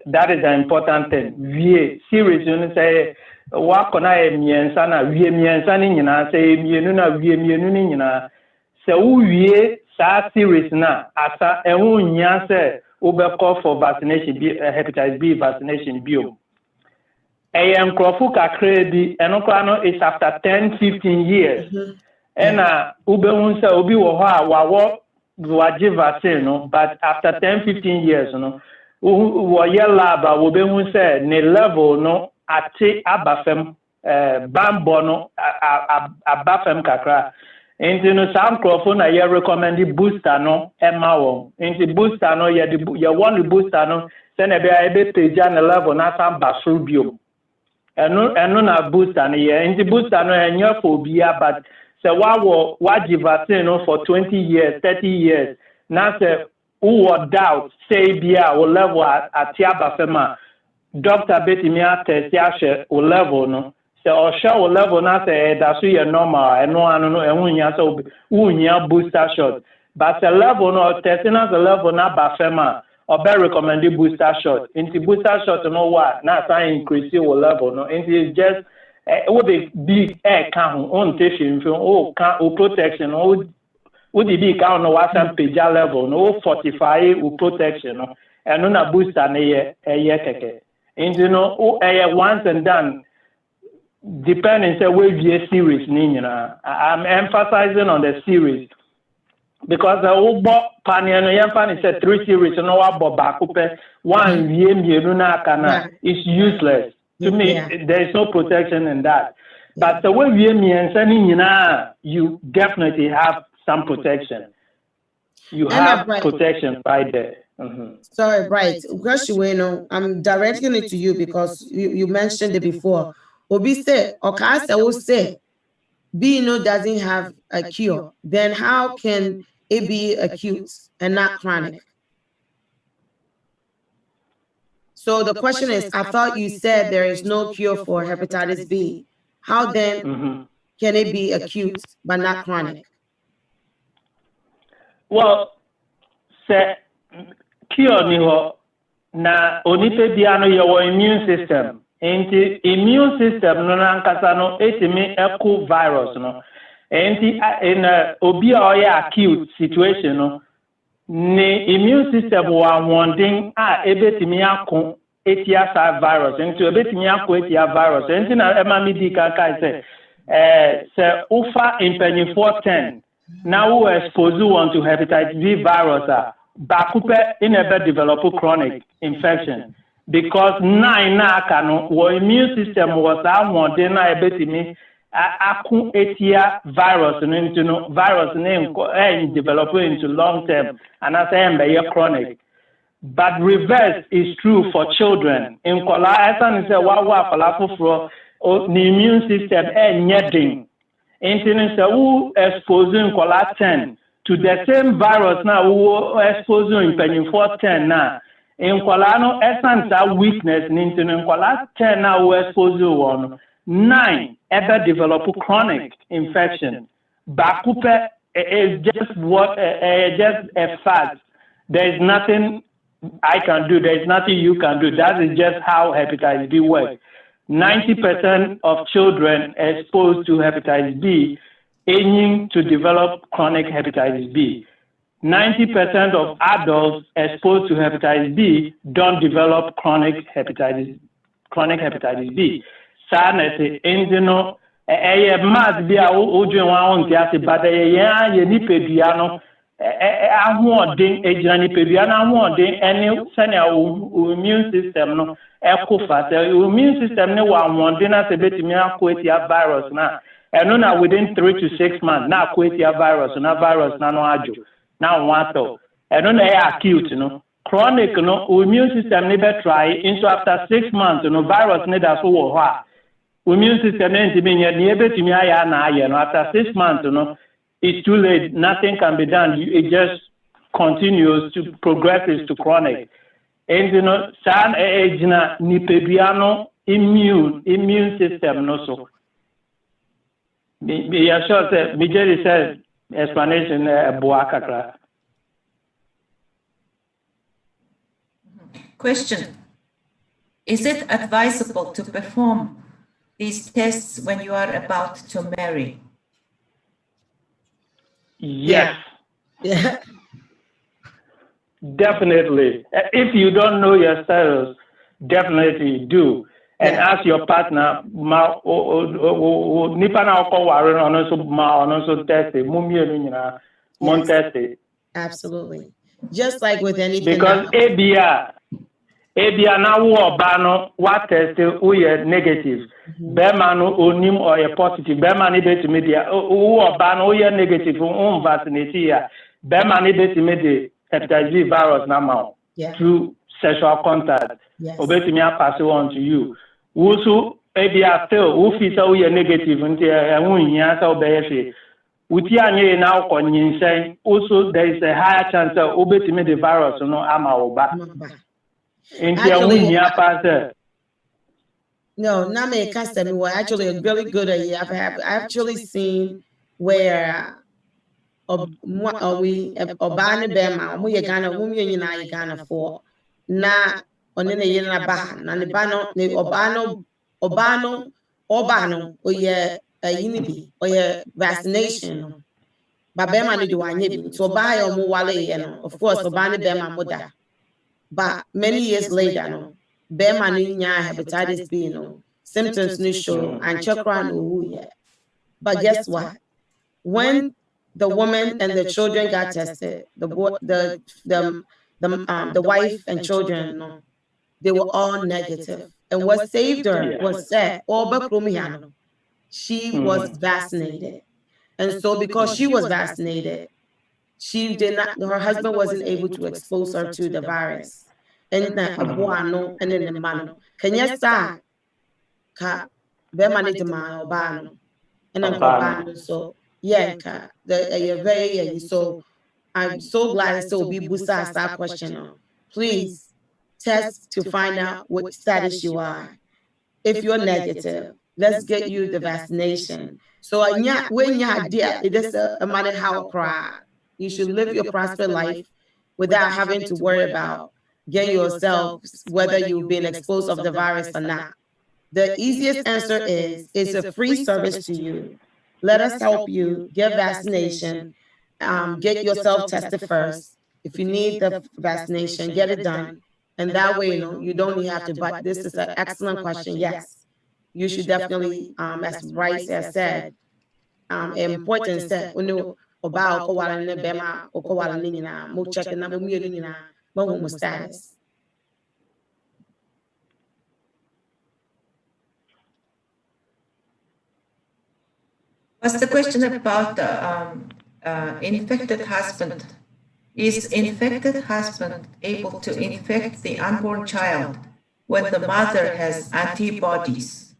that is the important thing. VA serious, say, what can I mean? Sana, VA means say, VA so we are serious now. As a say, call for vaccination, hepatitis B vaccination, bio. AM Krofuka credit, and it's after 10-15 years. And Ube Obi Wawa vaccine, but after 10-15 years, lab will say ne level no ati abafem bambono abafem kakra. Into some crofona ye recommend booster no emma into booster no ye want the booster no send a be page and level na some basrubium. And no na booster no ye into booster no enya phobia, but so what vaccine for 20 years, 30 years. Now say who doubt say bia or level at tiabafema doctor betimia test ya o level no. So or show level now say that's your normal and no so unya booster shot. But the level no testing as a level na bafema or be recommended booster shot. Into booster shot no what now say increase your level no. Into just what the big air count on testing from protection would the big count no what some page level no 45 protection and no booster na ye keke. And once and done depending on where you series, I'm emphasizing on the series because the Ubo Panian is a 3 series, no Bakupe, one is useless. To me, there is no protection in that. But the way you definitely have some protection. You have protection right there. Sorry, Bright. I'm directing it to you because you mentioned it before. Obi said, Okasa will say, B doesn't have a cure. Then how can it be acute and not chronic? So the question is, I thought you said there is no cure for hepatitis B. How then can it be acute but not chronic? Well, say cure niho na onipe biano your immune system. Enti immune system no nankasa no etimi echo virus no. Enti in obi oya acute situation no ne immune system wa wonding ebetimi akon etia sa virus. Enti ebetimi akon etia virus. Enti na emami di kanka se ufa impenyi 410 now we expose you to hepatitis B virus bakupe in a develop chronic infection because 9 na kanu wo immune system was one day na ebetimi akun etia virus into no virus name develop into long term and as I chronic. But reverse is true for children. In kola esan say wa kola the immune system nyeding. Internet who exposing kola 10 to the same virus now who exposing in 410 now. In kola no essence weakness in internet kola 10 now who exposing one 9 ever develop chronic infection. Bakupe is just what just a fact. There is nothing I can do. There is nothing you can do. That is just how hepatitis B works. 90% of children exposed to hepatitis B aiming to develop chronic hepatitis B. 90% of adults exposed to hepatitis B don't develop chronic hepatitis B. Sadness, endino, mass be a ujun one tiasi, but ye ni pediano, ding ejani pediana ding any senior immune system no. Immune system ne wa wondena sebetimi akoetia virus na eno na within 3 to 6 months na akoetia virus na no ajo na wato eno na acute no chronic no immune system ne be try into after 6 months no virus ne da so wo ho a immune system ne ntimi nye ne ebetimi aya na aye no after 6 months no it's too late, nothing can be done. It just continues to progresses to chronic. And san ejina nipebiano immune system no so. Me sure say Mijeri says explanation buakakra. Question: is it advisable to perform these tests when you are about to marry? Yes. Yeah. Definitely. If you don't know your status, definitely do. And ask your partner, Absolutely. Just like with anything. Because ABR now bano what test we negative. Bemano onim or a positive. Bemani bet media who bano we negative vaccinate here. Bemani bet media hepatitis B virus now through sexual contact. Obetimi pass on to you. Who ABR still who feel we negative until we obey. Utianye now konyin also there is a higher chance of obetimi the virus no ama oba. No, not me custom. Well, actually really good at I've actually seen where we obana bema we Ghana we na Ghana for na onene yena ba na ne bano ne obano oye yinibi oye vaccination but bema ne do anye so buy o mo wale of course obana bema moda. But many years later, Bema nya hepatitis B, symptoms no show and chakra no yet. But guess what? When the woman and the children got tested, the wife and children, no, they were all negative. And what saved her was that she was vaccinated. And so because she was vaccinated, she did not, her husband wasn't able to expose her to the virus. And then and then the man. Can you start? Ka be manage ma obano. And then obano. So yeah, so I'm so glad it's so be busa that question. Please test to find out what status you are. If you're negative, let's get you the vaccination. So when you're there, it is a matter how cry. You should live your prosperous life without having to worry about getting yourself whether you've been exposed of the virus or not. The easiest answer is it's a free service to you. Let us help you get vaccination. Get yourself tested first. If you need the vaccination, get it done. And that way, you don't have to, but this is an excellent question. Yes, you should definitely, as Bryce has said, important that when you about checking number status. What's the question about the infected husband? Is infected husband able to infect the unborn child when the mother has antibodies?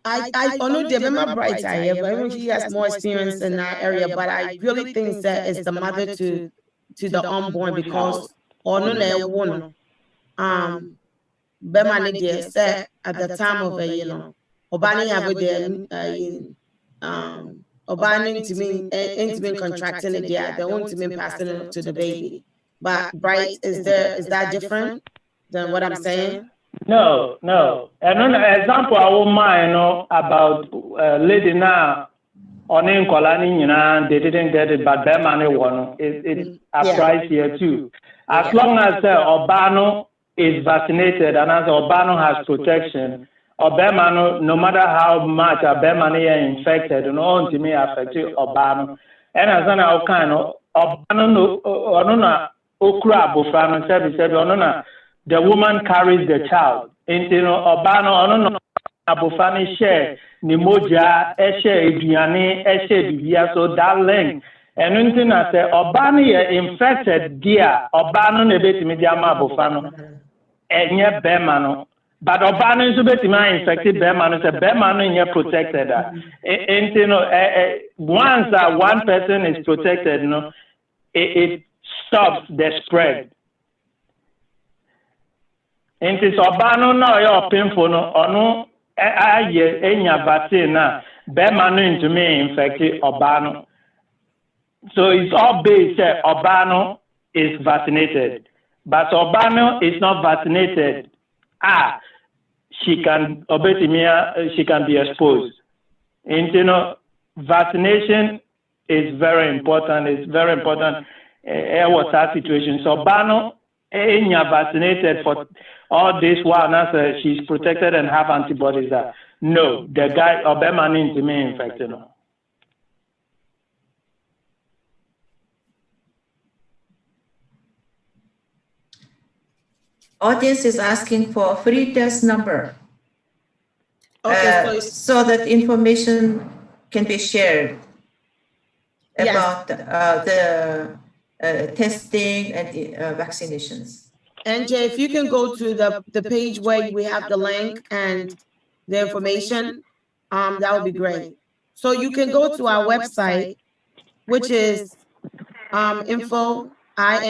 I know the member bright eye, but he has more experience in that area. But I really think that it's the mother to the unborn because Bemani dear said at the time of Obani have Obani to me contracting it there, they want to me passing it to the baby. But Bright, is that different than what I'm saying? No. Another example I won't mind about lady now on in Kolani, they didn't get it, but them money one it applies here too. As long as Obano is vaccinated and as Obano has protection, Obama, no matter how much Obama is infected, no me affect Obama. And as an outcome, Obama no okra bufano said the woman carries the child. Into Obama abufani share nimoja share idiane share bibia, so that link. And anything I say Obama infected dear Obama nebeti mediama bufano enye bemano. But Obama is a bit infected Berman, so Berman is protected. And once that one person is protected, it stops the spread. And it's Obama no your painful no enya vaccine na Berman into me infected Obama. So it's all based Obama is vaccinated, but Obama is not vaccinated. She can be exposed. And vaccination is very important. It's very important. What's that situation? So Bano vaccinated for all this while now she's protected and have antibodies. No, the guy Obama needs to be infected. Audience is asking for a free test number, so that information can be shared about the testing and the vaccinations. NJ, if you can go to the page where we have the link and the information, that would be great. So you can go to our website, which is info at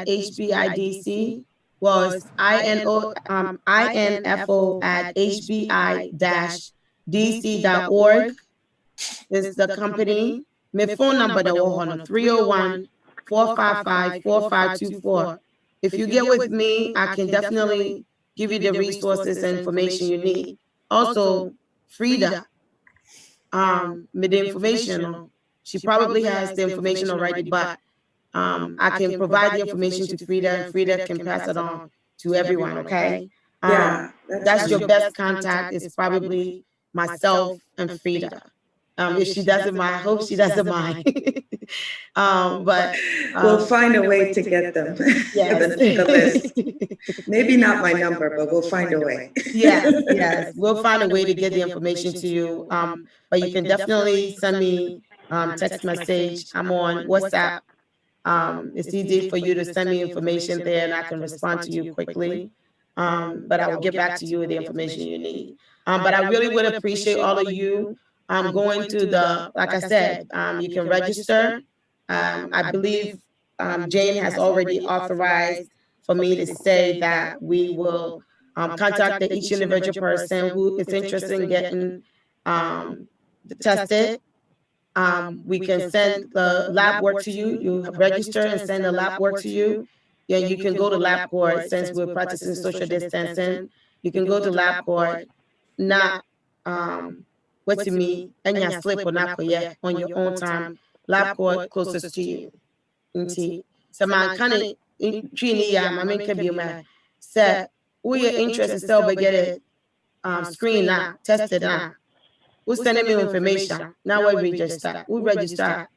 HBIDC. Well, it's info at hbi-dc.org is the company. My phone number that was on 301-455-4524. If you get with me, I can definitely give you the resources and information you need. Also, Frida, with the information, she probably has the information already, but I can provide the information to Frida, and Frida can pass it on to everyone, okay? Yeah, That's your best contact is probably myself and Frida. If she doesn't mind, I hope she doesn't mind. But we'll find a way to get them. Yes. the list. Maybe not my number, but we'll find a way. Yes, we'll find a way to get the information to you. But you can definitely send me text message. I'm on WhatsApp. It's easy for you to send me information there, and I can respond to you quickly. But I will get back to you with the information you need. But I really would appreciate all of you going to the, like I said, you can register. I believe Jane has already authorized for me to say that we will contact each individual person who is interested in getting tested. We can send the lab work to you. You register and send the lab work to you. Yeah, you can go to LabCorp since we're practicing social distancing. You can go to LabCorp, not what's me, and you slip or not yet on your own time. LabCorp closest to you. So my kind of my main can be my set. We are interested still, but get it screen now, tested now. Who sending me information? Now we register. We register.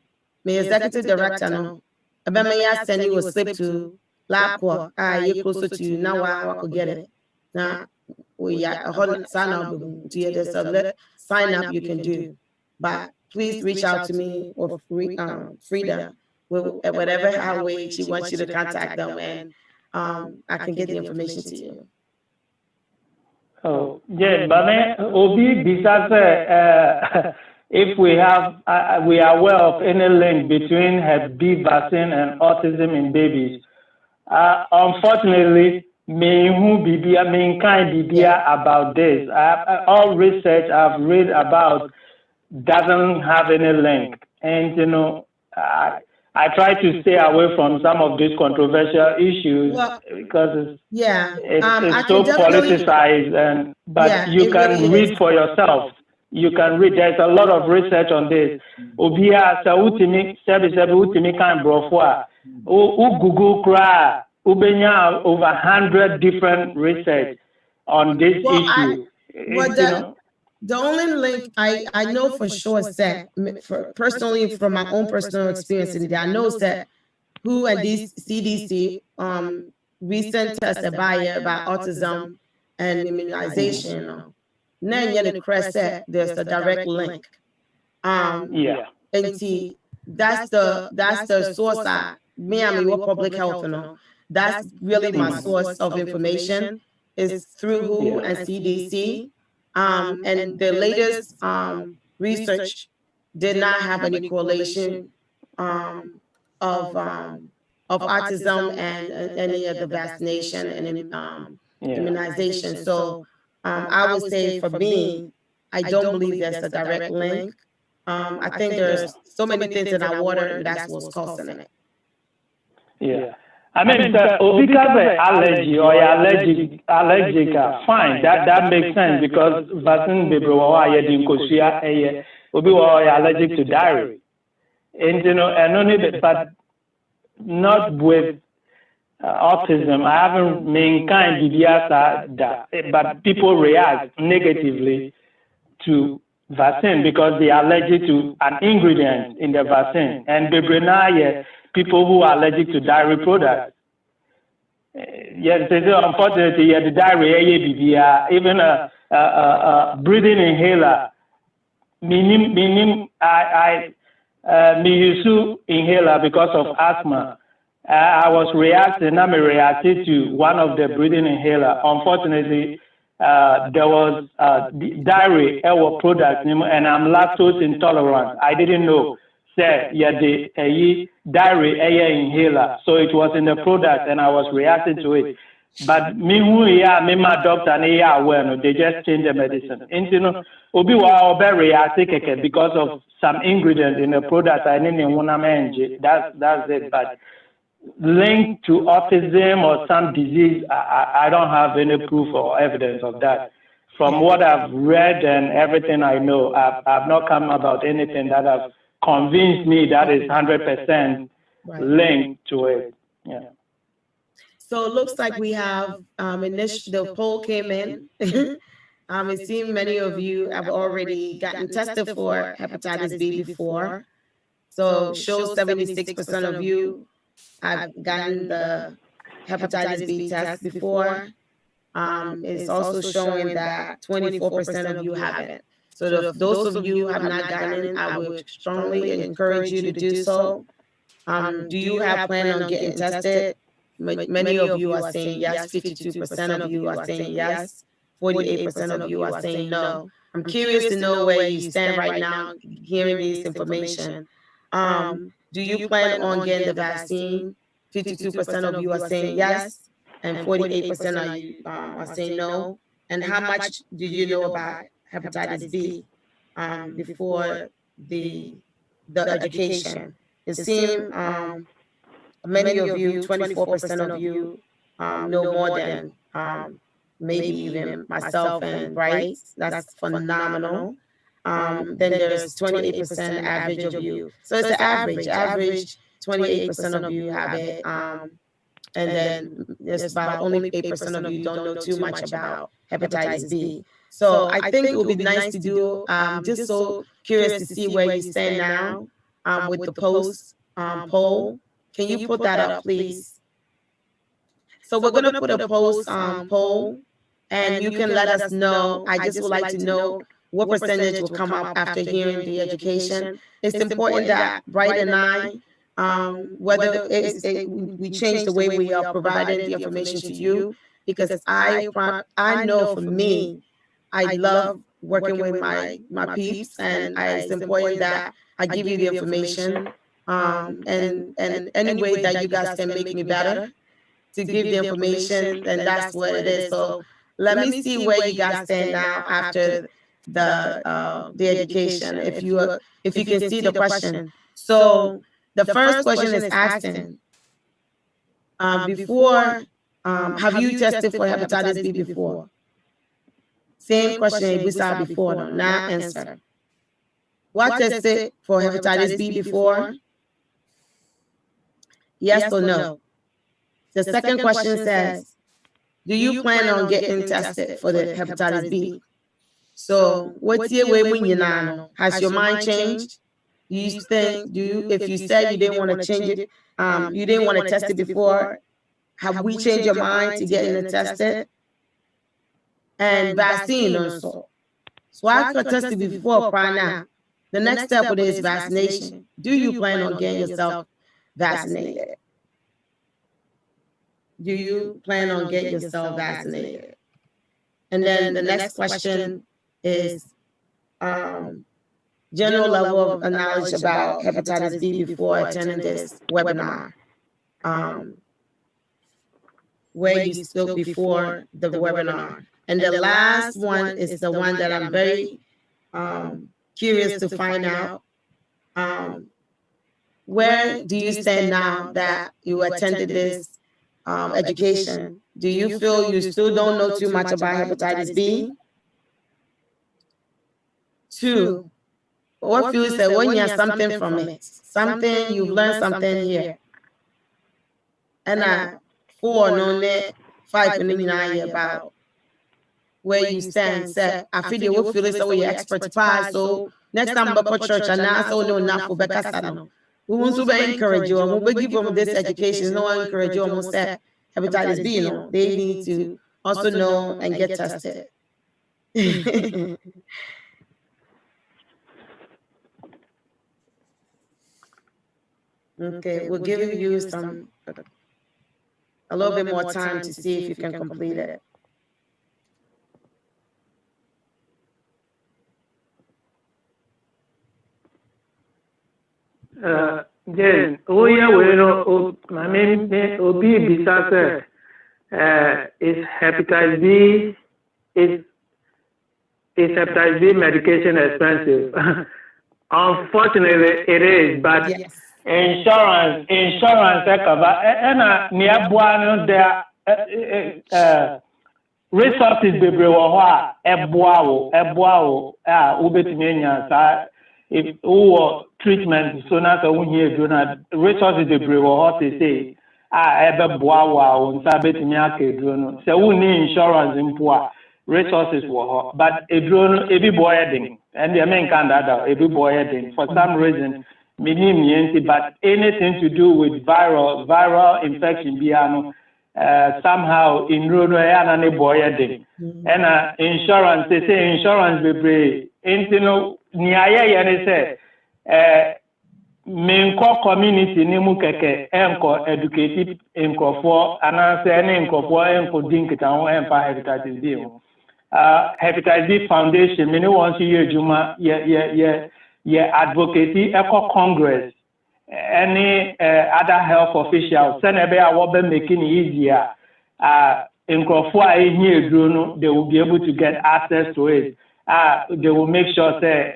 My executive director no. About me, I send you a slip to LabCorp. You closer to you now. I could get it. Now we are sign up to you. So sign up you can do, but please reach out to me or Frida, whatever how way she wants you to contact them, and I can get the information to you. Oh, yeah, but then Obi, besides if we have, we are aware of any link between Hep B vaccine and autism in babies. Unfortunately, about this. All research I've read about doesn't have any link, and you know, I try to stay away from some of these controversial issues because it's so politicized. But you can read for yourself. You can read. There's a lot of research on this. Obia Sautimi kan brofwa. Google cry. Ubenya over 100 different research on this issue. The only link I know for sure said, personally from my own personal experience, I know that WHO and this CDC recent test about autism and immunization. Then the crest said there's a direct link. And that's the source. Me, I'm your public health, that's really my source of information is through WHO and CDC. And the latest research did not have any correlation of autism and any of the vaccination and immunization. So I would say for me, I don't believe there's a direct link. I think there's so many things in our water that's what's causing it. Yeah. I mean, because allergy or allergic, fine, that makes sense because vaccine baby will be allergic to diarrhea, and you know, and only but not with autism. I haven't mankind that, but people react negatively to vaccine because they are allergic to an ingredient in the vaccine, and baby people who are allergic to dairy products. Yes, unfortunately, the diarrhea, even a breathing inhaler. Meaning, I use inhaler because of asthma. I was reacting. I'm reacted to one of the breathing inhaler. Unfortunately, there was diarrhea product, and I'm lactose intolerant. I didn't know. Said the diarrhea inhaler, so it was in the product, and I was reacting to it. But me, my doctor, and they just changed the medicine. And you know, obi wa reacting because of some ingredient in the product. I didn't want to manage. That's it. But linked to autism or some disease, I don't have any proof or evidence of that. From what I've read and everything I know, I've not come about anything that I've convinced me that is 100% linked to it. Yeah. So it looks like we have the poll came in. It seems many of you have already gotten tested for hepatitis B before. So shows 76% of you have gotten the hepatitis B test before. It's also showing that 24% of you haven't. So those of you who have not gotten it, I would strongly encourage you to do so. Do you have plan on getting tested? Many of you are saying yes. 52% of you are saying yes. 48% of you are saying no. I'm curious to know where you stand right now, hearing this information. Do you plan on getting the vaccine? 52% of you are saying yes, and 48% of you are saying no. And how much do you know about hepatitis B before the education? It seems many of you, 24% of you, know more than maybe even myself and Bright. That's phenomenal. Then there's 28% average of you. So it's the average. Average 28% of you have it. And then there's about only 8% of you don't know too much about hepatitis B. So I think it would be nice to do, just so curious to see where you stand now with the post poll. Can you put that up, please? So we're going to put a post poll, and you can let us know. I just would like to know what percentage will come up after hearing the education. It's important that Bright and I, whether we change the way we are providing the information to you, because I know for me, I love working with my peeps, and it's important that I give you the information. And any way that you guys can make me better to give the information, then that's what it is. So let me see where you guys stand now after the education. If you can see the question. So the first question is asking, before, have you tested for hepatitis B before? Same question we saw before, no, not answer. What tested for hepatitis B before? Yes or no? The second question says, do you plan on getting tested for the hepatitis B? So what's your way when you know? Has your mind changed? Do you think, if you said you didn't want to change it, you didn't want to test it before, have we changed your mind to getting it tested? And vaccine also. So I could test it before, right now. The next step is vaccination. Do you plan on getting yourself vaccinated? Do you plan on getting yourself vaccinated? And then the next question is general level of knowledge about hepatitis B before attending this webinar. Where you spoke before the webinar. And the last one is the one that I'm very curious to find out. Where do you stand now that you attended this education? Do you feel you still don't know too much about hepatitis B? 2, what feels that when you have something from it, something, you've learned something here. And 4, no net, 5, and 9 about where you stand. Say, I feel you will feel it, so you're expert pie. So next time I'm about church, and now so no enough for Becca Sano. We want to encourage you, and we give them this education. No one encourage you, almost say hepatitis B, you know, they need to also know and get tested. Okay, we'll give you a little bit more time to see if you can complete it. Jen, my name Obi Bisase. Is hepatitis B is hepatitis B medication expensive? Unfortunately, it is, but yes. Insurance cover and near one there resources be brewa ebwa ubetiminya if treatment so now so when here do not resources be brewa say ebe boawa on sabet mi akedro no se woni insurance mpo resources wo but edro no ebi boyeding and the main kind that ebi boyeding for some reason minimum but anything to do with viral infection biano somehow in no ya na boyeding and insurance they say insurance be intino ni aye ne say menko community ni mu keke enko educated enko for ananse ne enko for enko dinkita ho empa hepatitis B hepatitis B foundation many want to hear juma ye advocacy eco congress any other health officials send be a be making it easier enko for here no they will be able to get access to it they will make sure say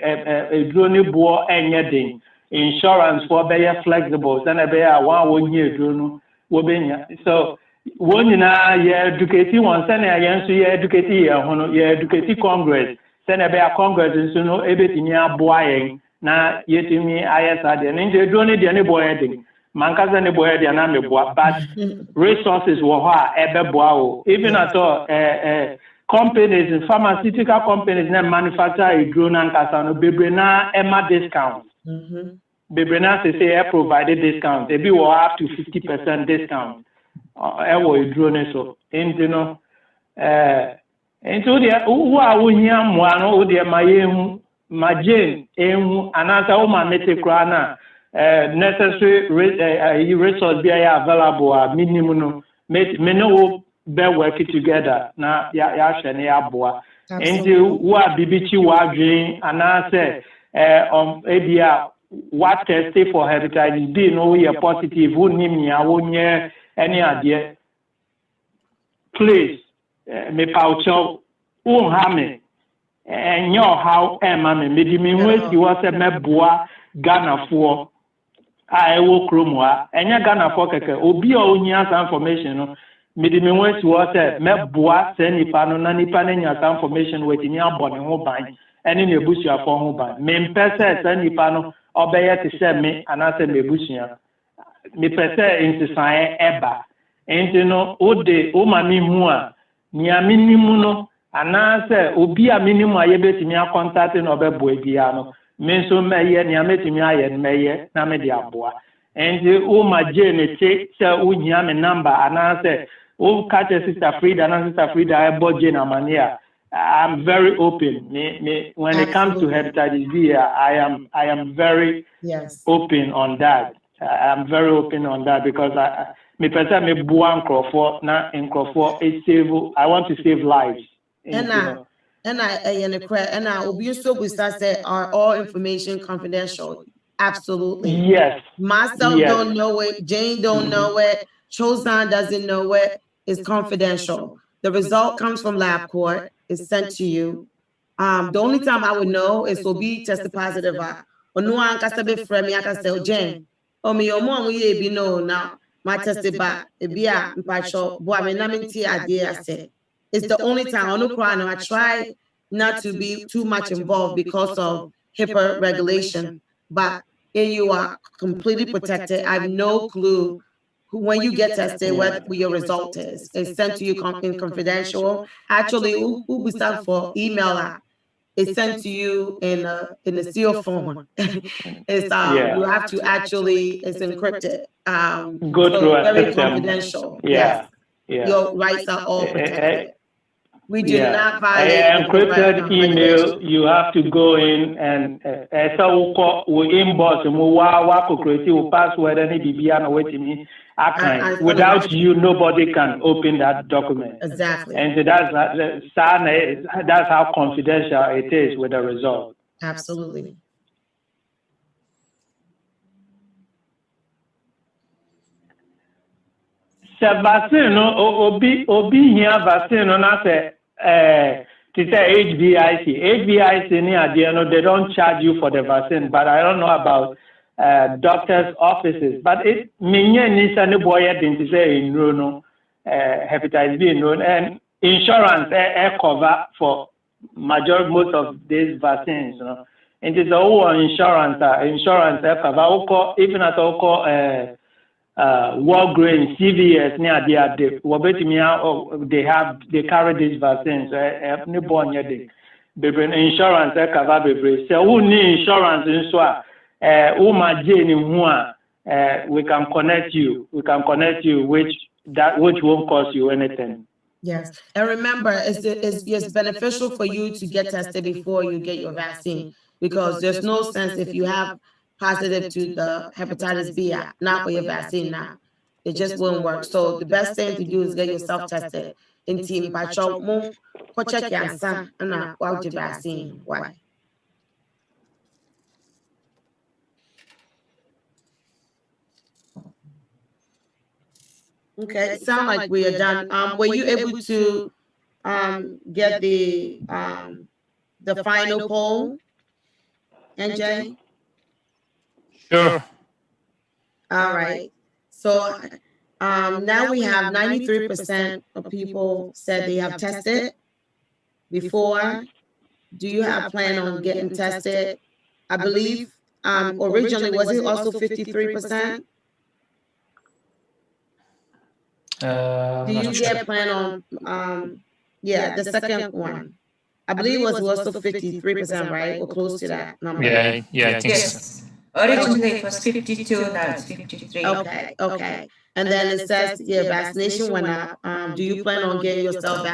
a drone bo anything insurance for be flexible send be a one year drone wo benya so one na ye educate one send ya so ye educate ye hono ye educate congress send be a congress so no ebetimi aboa yen na yetimi ayesa de nje drone de ne boy heading mankaza ne boy de na me boa but resources wo ho a ebe boa o even at all companies and pharmaceutical companies that manufacture a drone and casano bebrena ema discount. Bebrena say provided discount. They be will up to 50% discount. A drone so into into the who are we here one the my jane another woman metekrana necessary resource be available minimum no bear working together na ya shene ya boa enti wa bibichi wa dwen ana say ebia what test for hepatitis B no we positive unim ya wonye any ade please me paucho unhame enyo how ema me medimi nwesi wo se meboa Ghana for ewo kromwa enya Ghana for keke obi a onya information no medimi nwesi wo se meboa se nipa no na nipa na nya information wetini abone ho ban ene na ebusu afọ ho ban me mpese se nipa no obeye te se me anase me ebusu me pese insisan eba enti no ode o ma mi hu a ni aminimu no anase obi a minimum ayebetimi a contact no obebo ebia no me so meye ni ametimi aye meye na me di aboa enti o ma je ne che se o nya me number anase o catch sister Frida and sister Frida ebo na mania. I'm very open. When it comes to hepatitis B, I am very open on that. I'm very open on that because me person me buan crofo na in crofo is save. I want to save lives. And are all information confidential? Absolutely. Yes. Myself don't know it. Jane don't know it. Chosan doesn't know it. It's confidential. The result comes from LabCorp. It's sent to you. The only time I would know is to be tested positive. No one can be friend me. I can say, Jane, me your mom we be no now. My tested back. It be a show. Boy, I mean, idea. I said it's the only time. I try not to be too much involved because of HIPAA regulation, but you are completely protected. I have no clue. When you get tested, what your result is. It's sent to you in confidential. Actually, we start for email. It's sent to you in a seal form. It's you have to actually it's encrypted. Go through a very system. Confidential. Yeah. Your rights are all protected. We do not violate encrypted email. You have to go in and so we inbox we create password and BBA without you, nobody can open that document. Exactly. And that's how confidential it is with the result. Absolutely. So vaccine obi here vaccine na say to say HBIC they don't charge you for the vaccine, but I don't know about doctors' offices, but it means any boy to say in hepatitis B and insurance cover for most of these vaccines. And it's all insurance cover. Even at all Walgreens, CVS, near they carry these vaccines. Newborn insurance cover baby. So who need insurance in so we can connect you. We can connect you, which won't cost you anything. Yes, and remember, it's beneficial for you to get tested before you get your vaccine, because there's no sense if you have positive to the hepatitis B, not for your vaccine now. It just won't work. So the best thing to do is get yourself tested in team by check your answer and your vaccine. Why? Okay, it sounds like we are done. Were you able to get the final poll, NJ? Sure. All right. So now we have 93% of people said they have tested before. Do you have a plan on getting tested? I believe originally, was it also 53%? Do you get a plan on the second one? I believe it was also 53%, right? Or close to that number. Yeah, I think Yes. so. Originally it was 52, now it's 53. Okay. And then it says, vaccination went up. Do you plan on getting yourself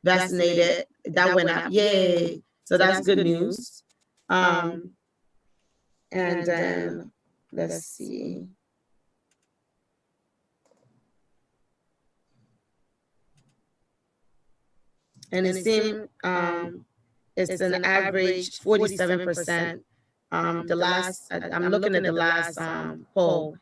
vaccinated? That went up. Yay. So that's good news. And then let's see. And it seemed it's an average 47%. The last, I'm looking at the last poll,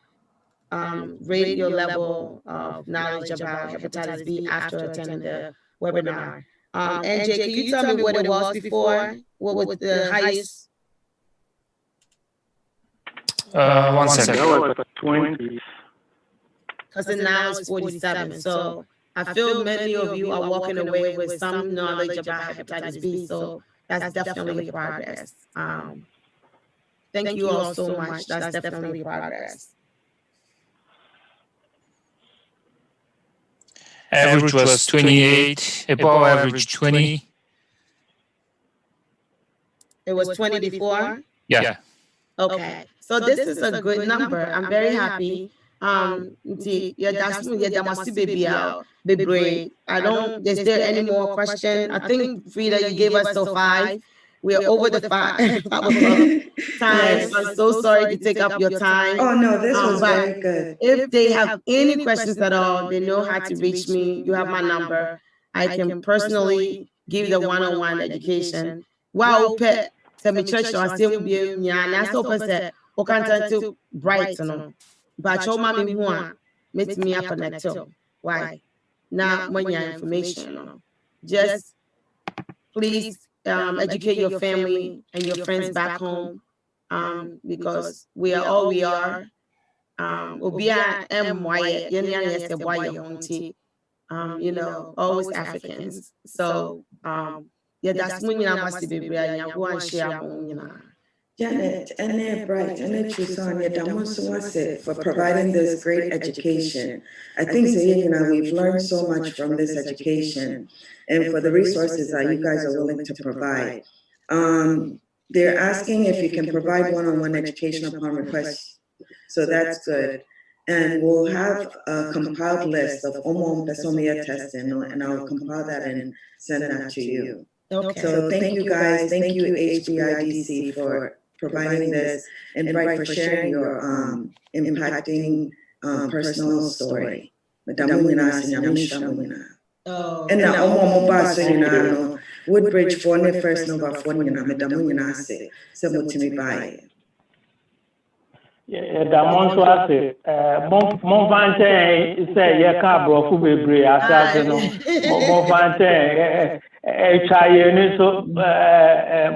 rate your level of knowledge about hepatitis B after attending the webinar. NJ, can you tell me what it was before? What was the highest? 1 second. That was 20. Because now it's 47. So I feel many of you are walking away with some knowledge about hepatitis B. So that's definitely progress. Thank you all so much. That's definitely progress. Average was 28, above average 20. It was 20 before? Yeah. Okay. So this is a good number. I'm very happy. I don't, is there any more question? I think, Frida, you gave us till 5. We're over the 5 time. Yes. I'm so sorry to take up your time. Oh, no, this was very good. If they have any questions at all, they know how to reach me. You have my number. I can personally give the one-on-one education. Wow, pet. Tell me church or still be that's so person. Okanta to Brighton. But your mommy want meet me up connect to. Why? Now when your information. Just please educate your family and your friends back home. Because we are all we are. Always Africans. So that's when you must be go and share. Janet, and Bright, and Chusanya, for providing this great education. I think we've learned so much from this education and for the resources that you guys are willing to provide. They're asking if you can provide one-on-one education upon request. So that's good. And we'll have a compiled list of Pesomia testing, and I'll compile that and send that to you. Okay. So thank you guys. Thank you, HBIDC, for providing this, and Bright for sharing your impacting personal story. And now Woodbridge for the first number for Damonto ase Monfante say ye ka brofo bebre asase no Monfante chaye ni so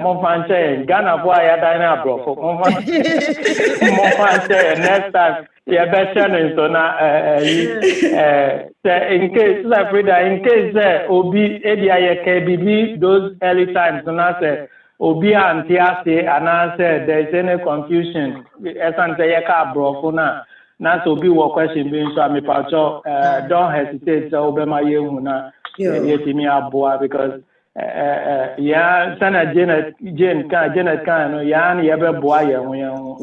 Monfante Ghana boy ya dan na brofo Monfante next time ye better no so na in case like Frida, in case obi edia ye ke bibi those early times na say Obi Antiase and answer there is any confusion. As I say, brofuna Now so be what question being so I'm don't hesitate to obey my yetimi aboa because yeah sana Jane kan no ya na yebe boa ye ho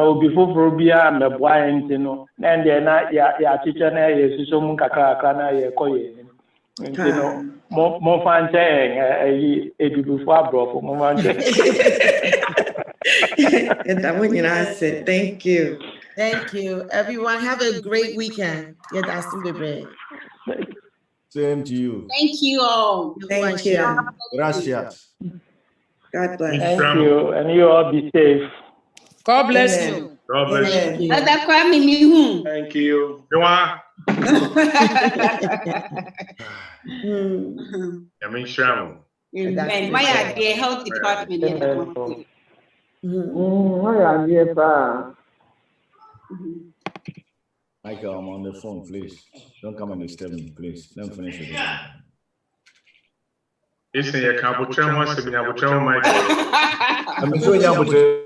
obi foforo bia me boa enti no na ndie na ya chiche na ye suso mu kakra na ye koye enti no mo fanche edudufo abrofo mo fanche. Thank you. Thank you. Everyone have a great weekend. Yeah, that's the bread. Same to you. Thank you all. Thank you. Gracias. God bless. Thank you, and you all be safe. God bless you. God bless you. Thank you. Amen. My idea, health department. Michael, I'm on the phone, please. Don't come and disturb me, please. Let me finish with it. It's in your Capuchan wants to be Capuchan, Michael. I'm sure you and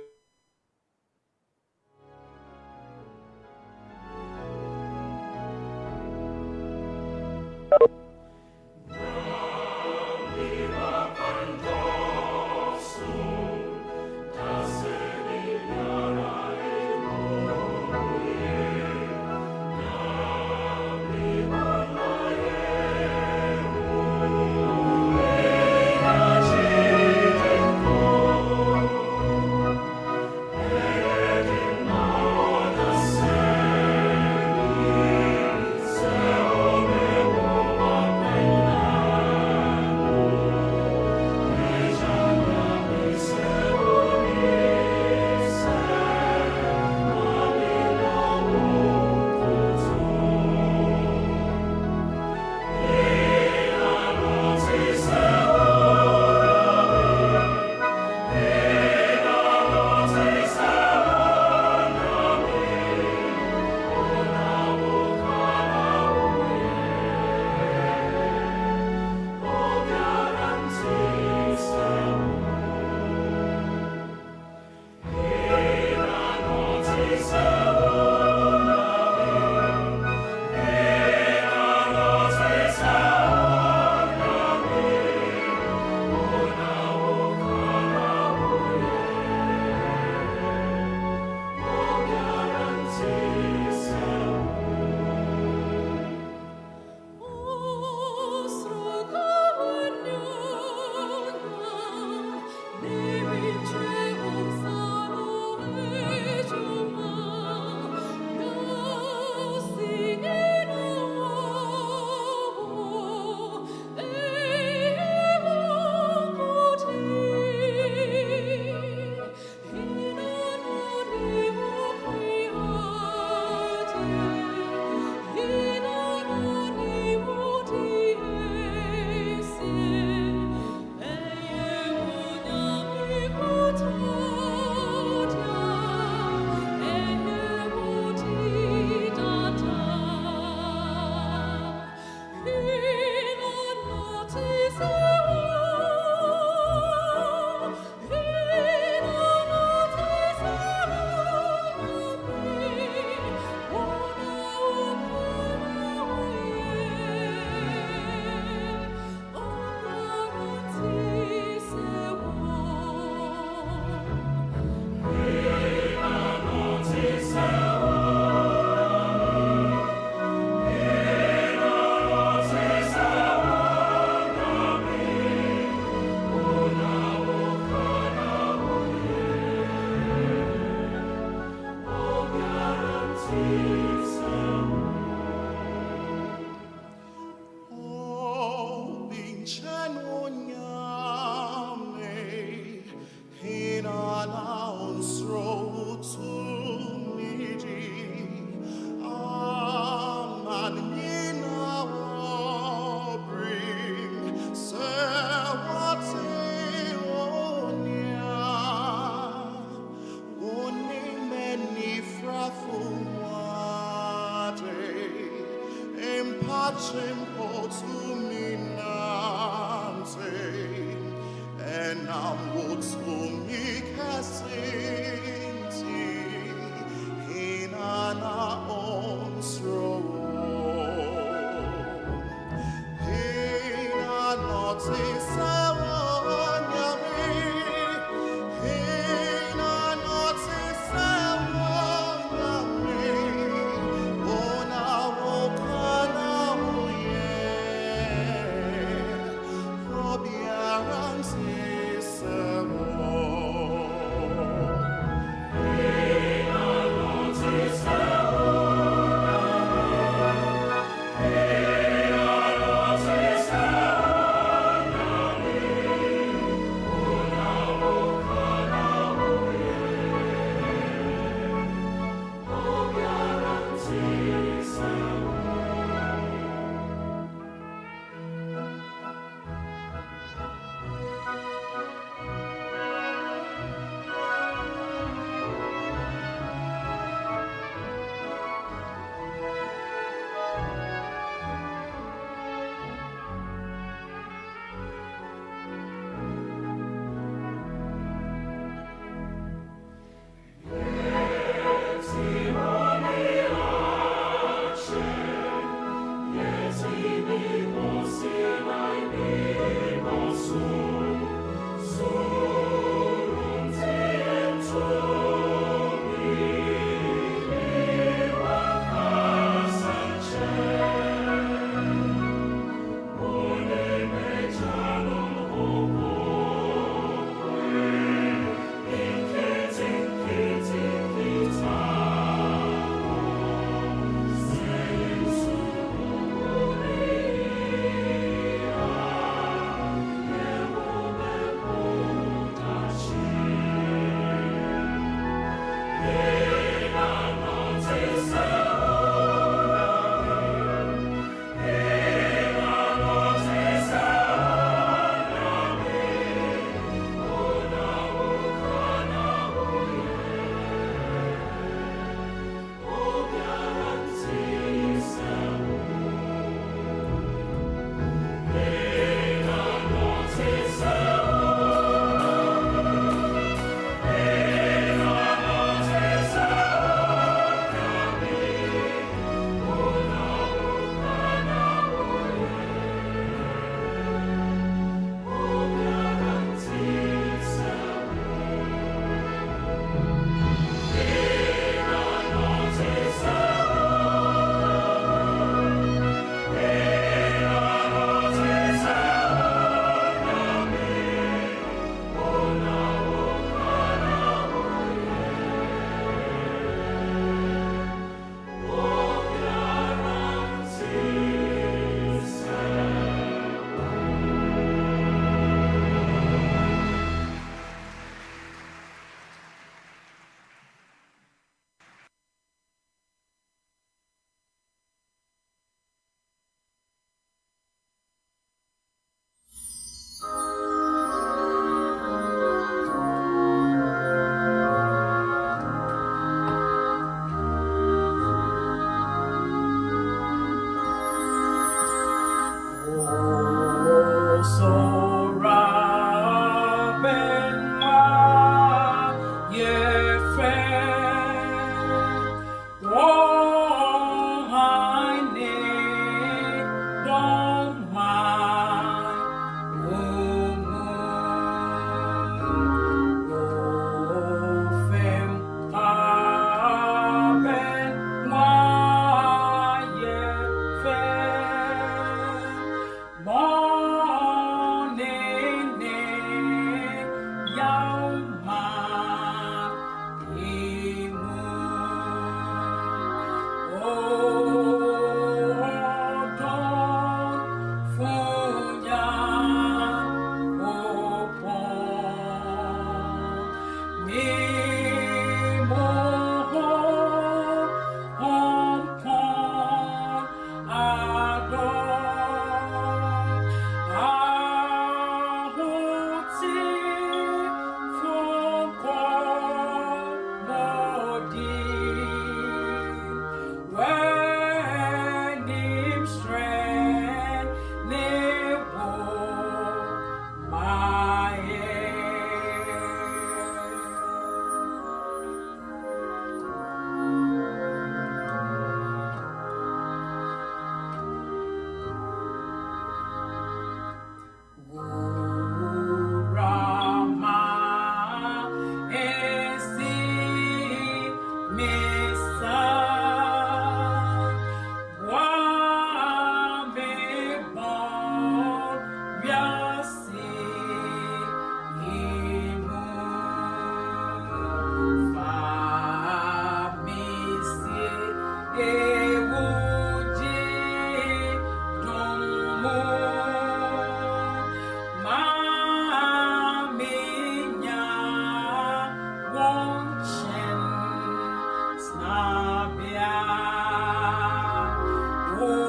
say